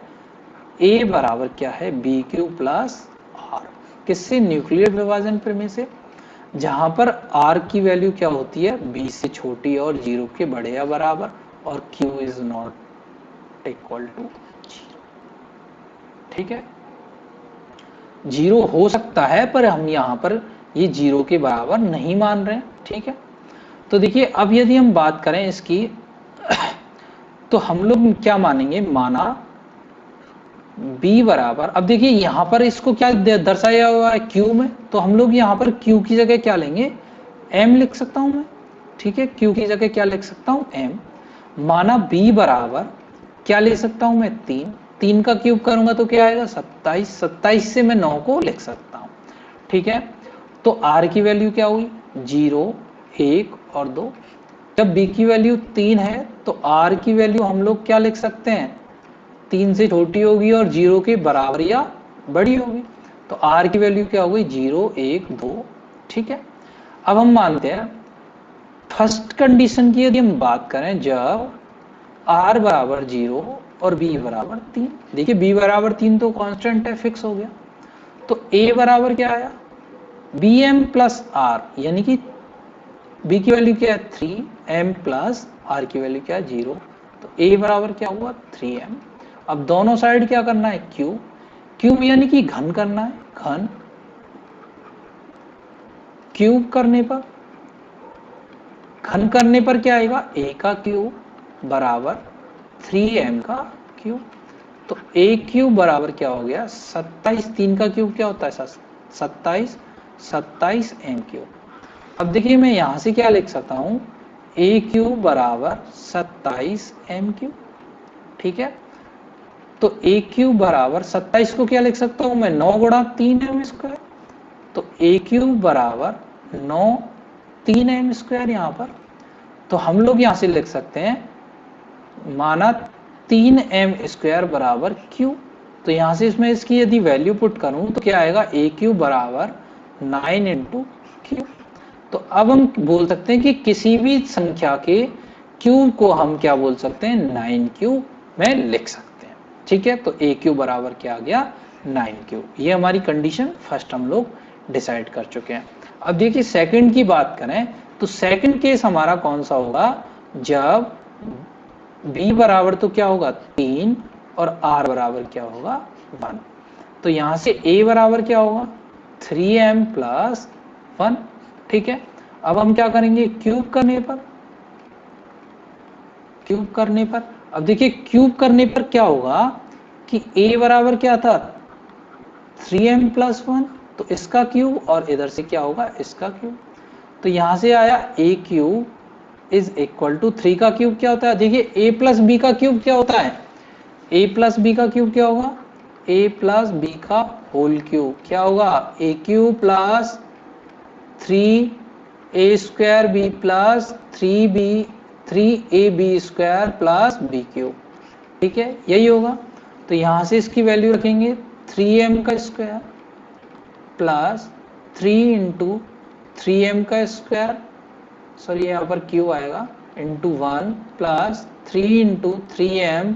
a बराबर क्या है बी क्यूब प्लस आर। किससे, न्यूक्लियर विभाजन प्रमेय से, जहां पर r की वैल्यू क्या होती है b से छोटी और 0 के बड़े या बराबर, और q is not equal to 0, ठीक है। 0 हो सकता है पर हम यहां पर ये 0 के बराबर नहीं मान रहे हैं, ठीक है। तो देखिए अब यदि हम बात करें इसकी तो हम लोग क्या मानेंगे, माना b बराबर, अब देखिए यहां पर इसको क्या दर्शाया हुआ है q में, तो हम लोग यहां पर q की जगह क्या लेंगे m लिख सकता हूं मैं, ठीक है, q की जगह क्या लिख सकता हूं m। माना b बराबर क्या ले सकता हूं मैं 3, 3 का क्यूब करूंगा तो क्या आएगा 27, 27 से मैं 9 को लिख सकता हूं, ठीक है। तो r की वैल्यू क्या हुई 0, 1 और 2। जब b की वैल्यू 3 है तो r की वैल्यू हम लोग क्या लिख सकते हैं 3 से छोटी होगी और 0 के बराबर या बड़ी होगी। तो r की वैल्यू क्या हो गई 0, 1, 2, ठीक है। अब हम मानते हैं फर्स्ट कंडीशन की यदि हम बात करें, जब r बराबर 0 और b बराबर 3, देखिए b बराबर 3 तो कांस्टेंट है, फिक्स हो गया। तो a बराबर क्या आया bm प्लस r, यानी कि b की वैल्यू क्या है 3, m प्लस r की वैल्यू क्या है 0, तो a बराबर क्या हुआ 3m। अब दोनों साइड क्या करना है क्यूब, क्यूब यानी कि घन करना है, घन क्यूब करने पर, घन करने पर क्या आएगा a का क्यूब बराबर 3m का क्यूब। तो a क्यूब बराबर क्या हो गया 27, 3 का क्यूब क्या होता है 27, 27 m क्यूब। अब देखिए मैं यहां से क्या लिख सकता हूं ए क्यूब बराबर 27 एम क्यूब। ठीक है, तो ए क्यूब बराबर 27 को क्या लिख सकता हूं मैं, 9 गुणा 3 एम स्क्वायर। तो ए क्यूब बराबर 9 3 एम स्क्वायर यहाँ पर। तो हम लोग यहाँ से लिख सकते हैं, माना 3 एम स्क्वायर बराबर क्यू। तो यहाँ से इसमें इसकी यदि वैल्यू पुट करूं तो क्या आएगा, ए क्यूब बराबर 9 इंटू क्यू। तो अब हम बोल सकते हैं कि किसी भी संख्या के क्यूब को हम क्या बोल सकते हैं, 9 क्यूब में लिख सकते हैं। ठीक है, तो ए क्यूब बराबर क्या आ गया, 9 क्यूब। ये हमारी कंडीशन फर्स्ट हम लोग डिसाइड कर चुके हैं। अब देखिए सेकंड की बात करें तो सेकंड केस हमारा कौन सा होगा, जब b बराबर तो क्या होगा 3 और r बराबर क्या होगा 1। तो यहां से a बराबर क्या होगा 3m प्लस 1। ठीक है, अब हम क्या करेंगे, क्यूब करने पर अब देखिए क्यूब करने पर क्या होगा कि a बराबर क्या था 3m प्लस 1, तो इसका क्यूब, और इधर से क्या होगा इसका क्यूब। तो यहां से आया a cube is equal to 3 का क्यूब क्या होता है, देखिए a प्लस बी का क्यूब क्या होता है, a प्लस बी का क्यूब क्या होगा, a प्लस बी का होल क्यूब क्या होगा, a cube plus 3a square B plus 3ab square plus B cube. ठीक है, यही होगा। तो यहां से इसकी वैल्यू रखेंगे 3m का स्क्वायर प्लस 3 इंटू 3m का स्क्वायर, सॉरी यहाँ पर क्यू आएगा, into 1 plus 3 into 3m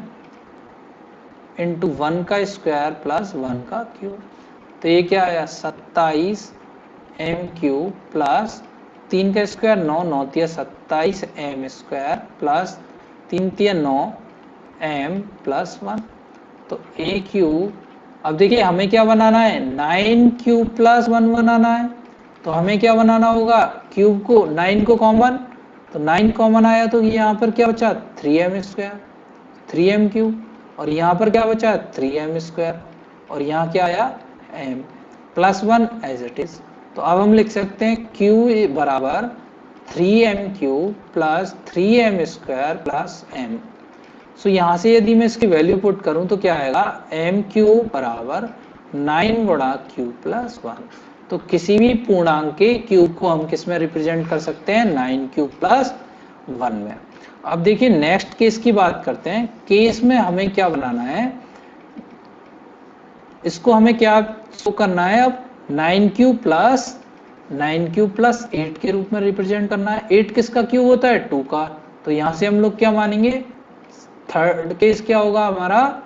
into 1 का स्क्वायर प्लस 1 का क्यूब। तो ये क्या आया 27 एम क्यूब प्लस 3 का स्क्वायर 9 9 तिया 27 एम स्क्वायर प्लस 3 तिया 9 एम प्लस 1। तो ए क्यूब, अब देखिए हमें क्या बनाना है, 9 क्यूब प्लस 1 बनाना है। तो हमें क्या बनाना होगा, क्यूब को 9 को कॉमन, तो 9 कॉमन आया तो यहाँ पर क्या बचा 3m स्क्वायर 3m क्यूब, और यहाँ पर क्या बचा 3m स्क्वायर, और यहाँ क्या आया m plus 1 as it is. तो अब हम लिख सकते हैं q बराबर 3m cube plus 3m square plus m। So यहाँ से यदि मैं इसकी वैल्यू पुट करूं तो क्या आएगा, m क्यूब बराबर 9 गुणा क्यूब प्लस 1। तो किसी भी पूर्णांक के क्यूब को हम किस में रिप्रेजेंट कर सकते हैं, 9 क्यूब प्लस 1 में। अब देखिए नेक्स्ट केस की बात करते हैं। केस में हमें क्या बनाना है, इसको हमें क्या शो करना है, अब 9 क्यूब प्लस 8 के रूप में रिप्रेजेंट करना है। 8 किसका क्यूब होता है 2 का। तो यहां से हम लोग क्या मानेंगे, थर्ड केस क्या होगा हमारा,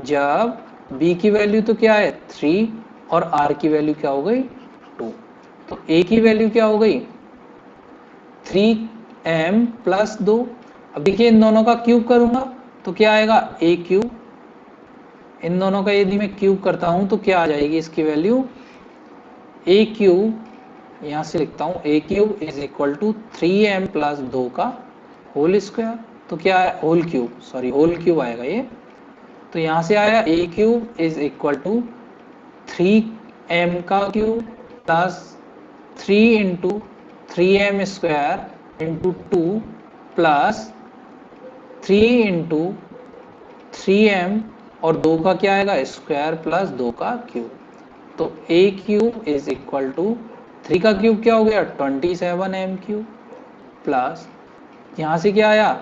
जब b की वैल्यू तो क्या है 3 और r की वैल्यू क्या हो गई 2। तो a की वैल्यू क्या हो गई 3m प्लस 2। अब देखिए इन दोनों का क्यूब करूंगा तो क्या आएगा a क्यूब, इन दोनों का यदि मैं क्यूब करता हूं तो क्या आ जाएगी इसकी वैल्यू, a क्यूब, यहां से लिखता हूं a cube is equal to 3m plus 2 का होल स्क्वायर। तो क्या है होल क्यूब आएगा ये। तो यहां से आया a cube is equal to 3m का cube plus 3 into 3m square into 2 plus 3 into 3m और 2 का क्या आएगा स्क्वायर प्लस 2 का क्यूब। तो a cube is equal to 3 का क्यूब क्या हो गया 27m क्यूब प्लस, यहाँ से क्या आया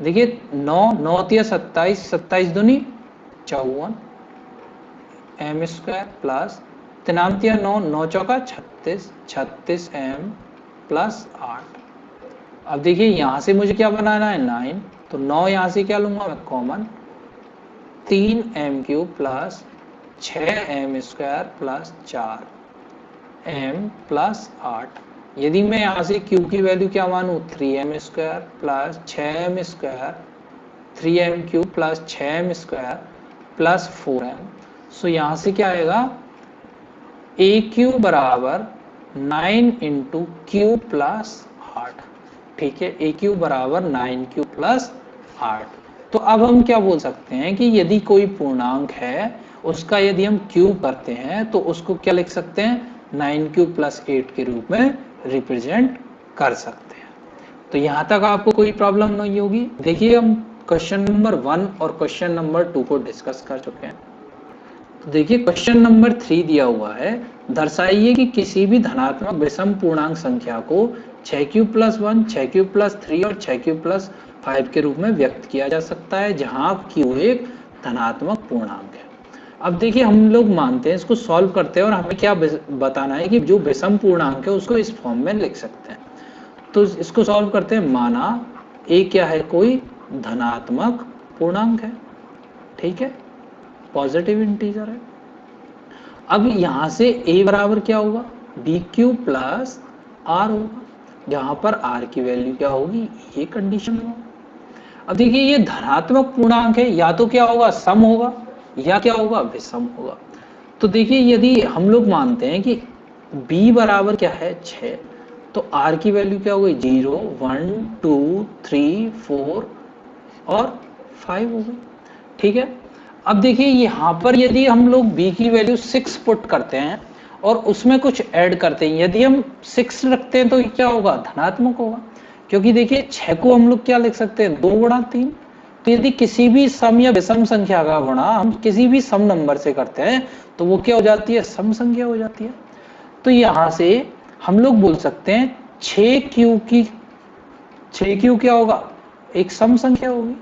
देखिए 9 9 तिया 27 27 दूनी 54 m स्क्वायर प्लस तिनाम तिया 9 9 चौका 36 36 m प्लस 8। अब देखिए यहाँ से मुझे क्या बनाना है 9, तो 9 यहाँ से क्या लूंगा मैं common, 3m cube plus 6m square plus 4m plus 8। यदि मैं यहाँ से q की वैल्यू क्या मानूं 3m square plus 6m square 3m cube plus 6m square plus 4m। सो यहाँ से क्या आएगा a क्यूब बराबर 9 इंटू क्यूब प्लस 8। ठीक है, a क्यूब बराबर 9 क्यूब प्लस 8। तो अब हम क्या बोल सकते हैं कि यदि कोई पूर्णांक है उसका यदि हम क्यूब करते हैं तो उसको क्या लिख सकते हैं 9 क्यूब प्लस 8 के रूप में रिप्रेजेंट कर सकते हैं। तो यहाँ तक आपको कोई प्रॉब्लम नहीं होगी। देखिए हम क्वेश्चन नंबर 1 और क्वेश्चन नंबर 2 को डिस्कस कर चुके हैं। तो देखिए क्वेश्चन नंबर 3 दिया हुआ है, दर्शाइए कि किसी भी धनात्मक विषम पूर्णांक संख्या को 6q+1, 6q+3 और 6q+5 के रूप में व्यक्त किया जा सकता है, जहां q एक धनात्मक पूर्णांक है। अब देखिए हम लोग मानते हैं, इसको सॉल्व करते हैं और हमें क्या बताना है कि जो विषम पूर्णांक है उसको इस फॉर्म में लिख सकते हैं। तो इसको सॉल्व करते हैं। माना a क्या है, कोई धनात्मक पूर्णांक है, ठीक है, पॉजिटिव इंटीजर है। अब यहां से a बराबर क्या होगा, bq प्लस r होगा, जहां पर r की वैल्यू क्या होगी, ये कंडीशन होगा। अब देखिए ये धनात्मक पूर्णांक है, या तो क्या होगा, सम होगा या क्या होगा, विषम होगा। तो देखिए यदि हम लोग मानते हैं कि b बराबर क्या है 6, तो r की वैल्यू क्या होगी 0, 1, 2, 3, 4 और 5 हो गई, ठीक है। अब देखिए यहाँ पर यदि हम लोग b की वैल्यू 6 पुट करते हैं और उसमें कुछ ऐड करते हैं, यदि हम 6 रखते हैं तो क्या होगा, धनात्मक होगा, क्योंकि देखिए 6 को हम लोग क्या लिख सकते हैं, 2 गुणा 3। तो यदि किसी भी सम या विषम संख्या का गुणा हम किसी भी सम नंबर से करते हैं तो वो क्या हो जाती है, सम संख्या हो जाती है। तो यहां से हम लोग बोल सकते हैं 6q क्या होगा, एक सम संख्या होगी,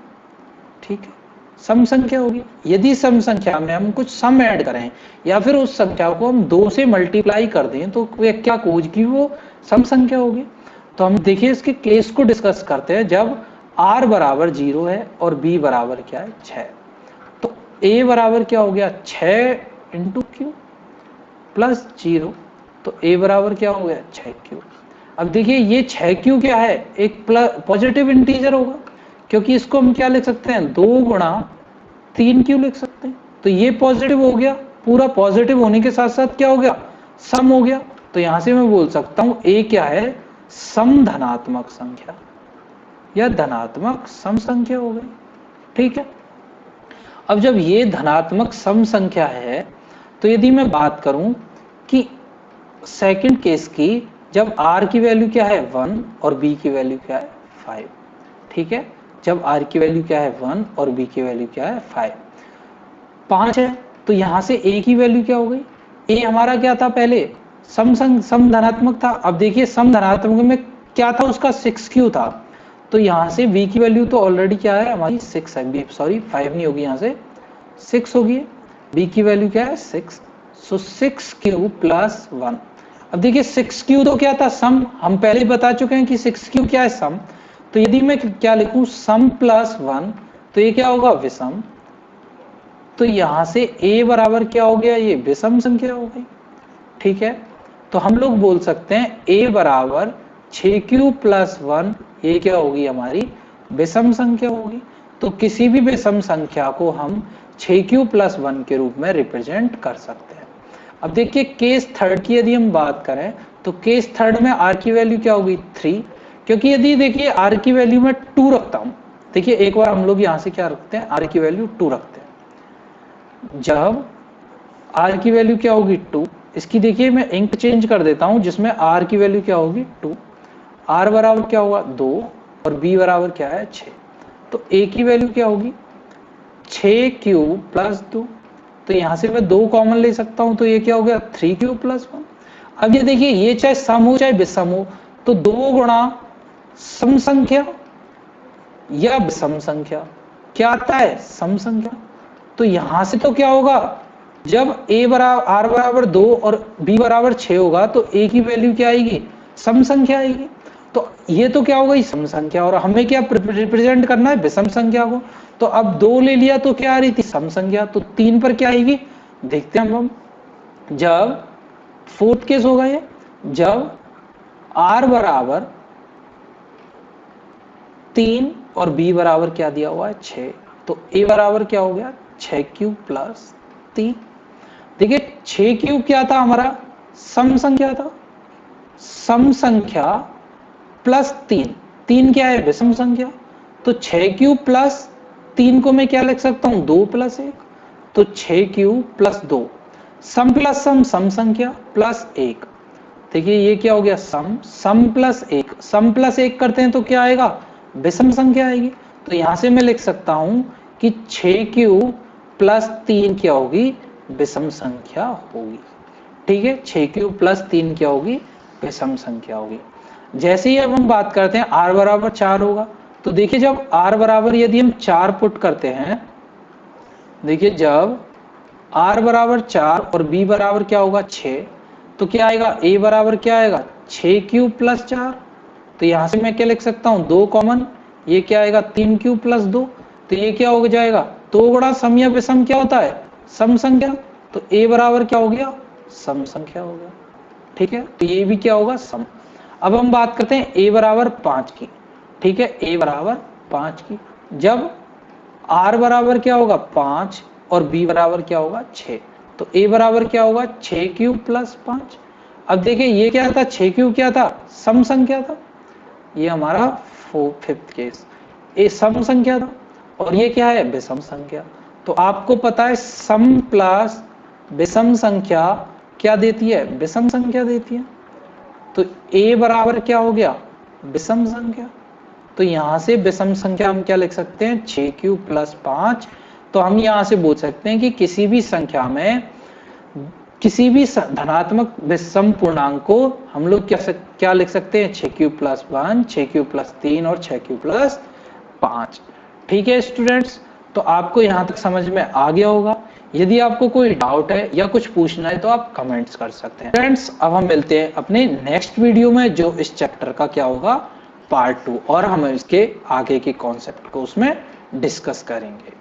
ठीक है, सम संख्या होगी। यदि सम संख्या में हम कुछ सम ऐड करें या फिर उस संख्या को हम 2 से मल्टीप्लाई कर दें तो क्या होगी, वो सम संख्या होगी। तो हम देखिए इसके केस को डिस्कस करते हैं, जब r बराबर 0 है और b बराबर क्या है 6, तो a बराबर क्या हो गया 6 इंटू क्यू प्लस 0, तो a बराबर क्या हो गया 6q। अब देखिए ये 6q क्या है, एक पॉजिटिव इंटीजर होगा, क्योंकि इसको हम क्या लिख सकते हैं, 2 गुणा 3q लिख सकते हैं। तो ये पॉजिटिव हो गया, पूरा पॉजिटिव होने के साथ साथ क्या हो गया, सम हो गया। तो यहां से मैं बोल सकता हूं a क्या है, सम धनात्मक संख्या या धनात्मक सम संख्या हो गई, ठीक है। अब जब ये धनात्मक सम संख्या है, तो यदि मैं बात करूं कि सेकंड केस की, जब r की वैल्यू क्या है 1 और b की वैल्यू क्या है 5, ठीक है, जब r की वैल्यू क्या है 1 और b की वैल्यू क्या है 5 है, तो यहां से a की वैल्यू क्या हो गई, a हमारा क्या था, पहले सम धनात्मक था। अब देखिए सम धनात्मक में क्या था, उसका 6q था, तो यहां से b की वैल्यू तो ऑलरेडी क्या है हमारी 6 है, सॉरी 5 नहीं होगी, यहां से 6 होगी, b की वैल्यू क्या है 6, सो 6q प्लस 1। अब देखिए 6q तो क्या था, सम, हम पहले ही बता चुके हैं कि 6q क्या है, सम। तो यदि मैं क्या लिखूं, सम प्लस 1, तो ये क्या होगा, विषम। तो यहां से a बराबर क्या हो गया, ये विषम संख्या हो गई, ठीक है। तो हम लोग बोल सकते हैं a बराबर 6q प्लस 1, ये क्या होगी, हमारी विषम संख्या होगी। तो किसी भी विषम संख्या को हम 6q प्लस 1 के रूप में रिप्रेजेंट कर सकते हैं। अब देखिए केस थर्ड की यदि हम बात करें, तो केस थर्ड में r की वैल्यू क्या होगी 3, क्योंकि यदि देखिए r की वैल्यू में 2 रखता हूं, देखिए एक बार हम लोग यहां से क्या रखते हैं, r की वैल्यू 2 रखते हैं। जब r की वैल्यू क्या होगी 2, इसकी देखिए मैं इंक चेंज कर देता हूं, जिसमें r की वैल्यू क्या होगी 2, r बराबर क्या होगा 2 और b बराबर क्या है 6, तो a की वैल्यू क्या होगी 6q प्लस 2, तो यहां से मैं 2 कॉमन ले सकता हूं, तो ये क्या हो गया 3q प्लस 1। अब ये देखिए ये चाहे सम हो चाहे विषम हो, तो 2 गुणा सम संख्या या विषम संख्या क्या आता है, सम संख्या। तो यहां से तो क्या होगा, जब a बराबर r बराबर 2 और b बराबर 6 होगा, तो a की वैल्यू क्या आएगी, सम संख्या आएगी। तो ये तो क्या होगा, सम संख्या, और हमें क्या रिप्रेजेंट करना है, विषम संख्या को। तो अब 2 ले लिया तो क्या आ रही थी, सम संख्या, तो 3 पर क्या आएगी, देखते हैं हम। जब फोर्थ केस होगा ये, जब r बराबर 3 और b बराबर क्या दिया हुआ है 6, तो a बराबर क्या हो गया 6q प्लस 3। देखिए 6q क्या था हमारा, सम संख्या था, सम संख्या प्लस 3 क्या है, विषम संख्या। तो 6q प्लस 3 को मैं क्या लिख सकता हूं, 2 प्लस 1, तो 6q प्लस 2, सम प्लस सम, सम संख्या प्लस 1, देखिए ये क्या हो गया, सम प्लस 1, सम प्लस 1 करते हैं तो क्या आएगा, विषम संख्या आएगी। तो यहां से मैं लिख सकता हूं कि 6 प्लस 3 क्या होगी, विषम संख्या होगी। ठीक है, 6 प्लस 3 क्या होगी, विषम संख्या होगी। जैसे ही अब हम बात करते हैं r बराबर 4 होगा, तो देखिए जब r बराबर यदि हम 4 पुट करते हैं, देखिए जब r बराबर 4 और b बराबर क्या होगा 6, तो क्या आएगा, a बराबर क्या आएगा 6 प्लस 4। तो यहां से मैं क्या लिख सकता हूं, 2 कॉमन, ये क्या आएगा 3 प्लस 2, तो ये क्या हो जाएगा, 2 गुणा सम या विषम क्या होता है, सम संख्या। तो a बराबर क्या हो गया, सम संख्या हो गया। ठीक है, तो ये भी क्या होगा, सम। अब हम बात करते हैं a बराबर 5 की। ठीक है, a बराबर 5 की, जब r बराबर क्या होगा 5 और b बराबर क्या होगा 6, तो a बराबर क्या होगा 6 प्लस 5। अब देखिए ये क्या था, 6 क्या था, सम संख्या था, ये हमारा फिफ्थ केस, ये सम संख्या था और ये क्या है, विषम संख्या। तो आपको पता है सम प्लस विषम संख्या क्या देती है, विषम संख्या देती है। तो a बराबर क्या हो गया, विषम संख्या। तो यहां से विषम संख्या हम क्या लिख सकते हैं, 6 प्लस 5। तो हम यहां से बोल सकते हैं कि किसी भी संख्या में किसी भी धनात्मक विषम पूर्णांक को हम लोग क्या लिख सकते हैं, 6 प्लस 1, 6 प्लस 3 और 6 प्लस 5। ठीक है स्टूडेंट्स, तो आपको यहां तक समझ में आ गया होगा। यदि आपको कोई डाउट है या कुछ पूछना है तो आप कमेंट्स कर सकते हैं। फ्रेंड्स अब हम मिलते हैं अपने नेक्स्ट वीडियो में, जो इस चैप्टर का क्या होगा, पार्ट 2, और हम इसके आगे के कॉन्सेप्ट को उसमें डिस्कस करेंगे।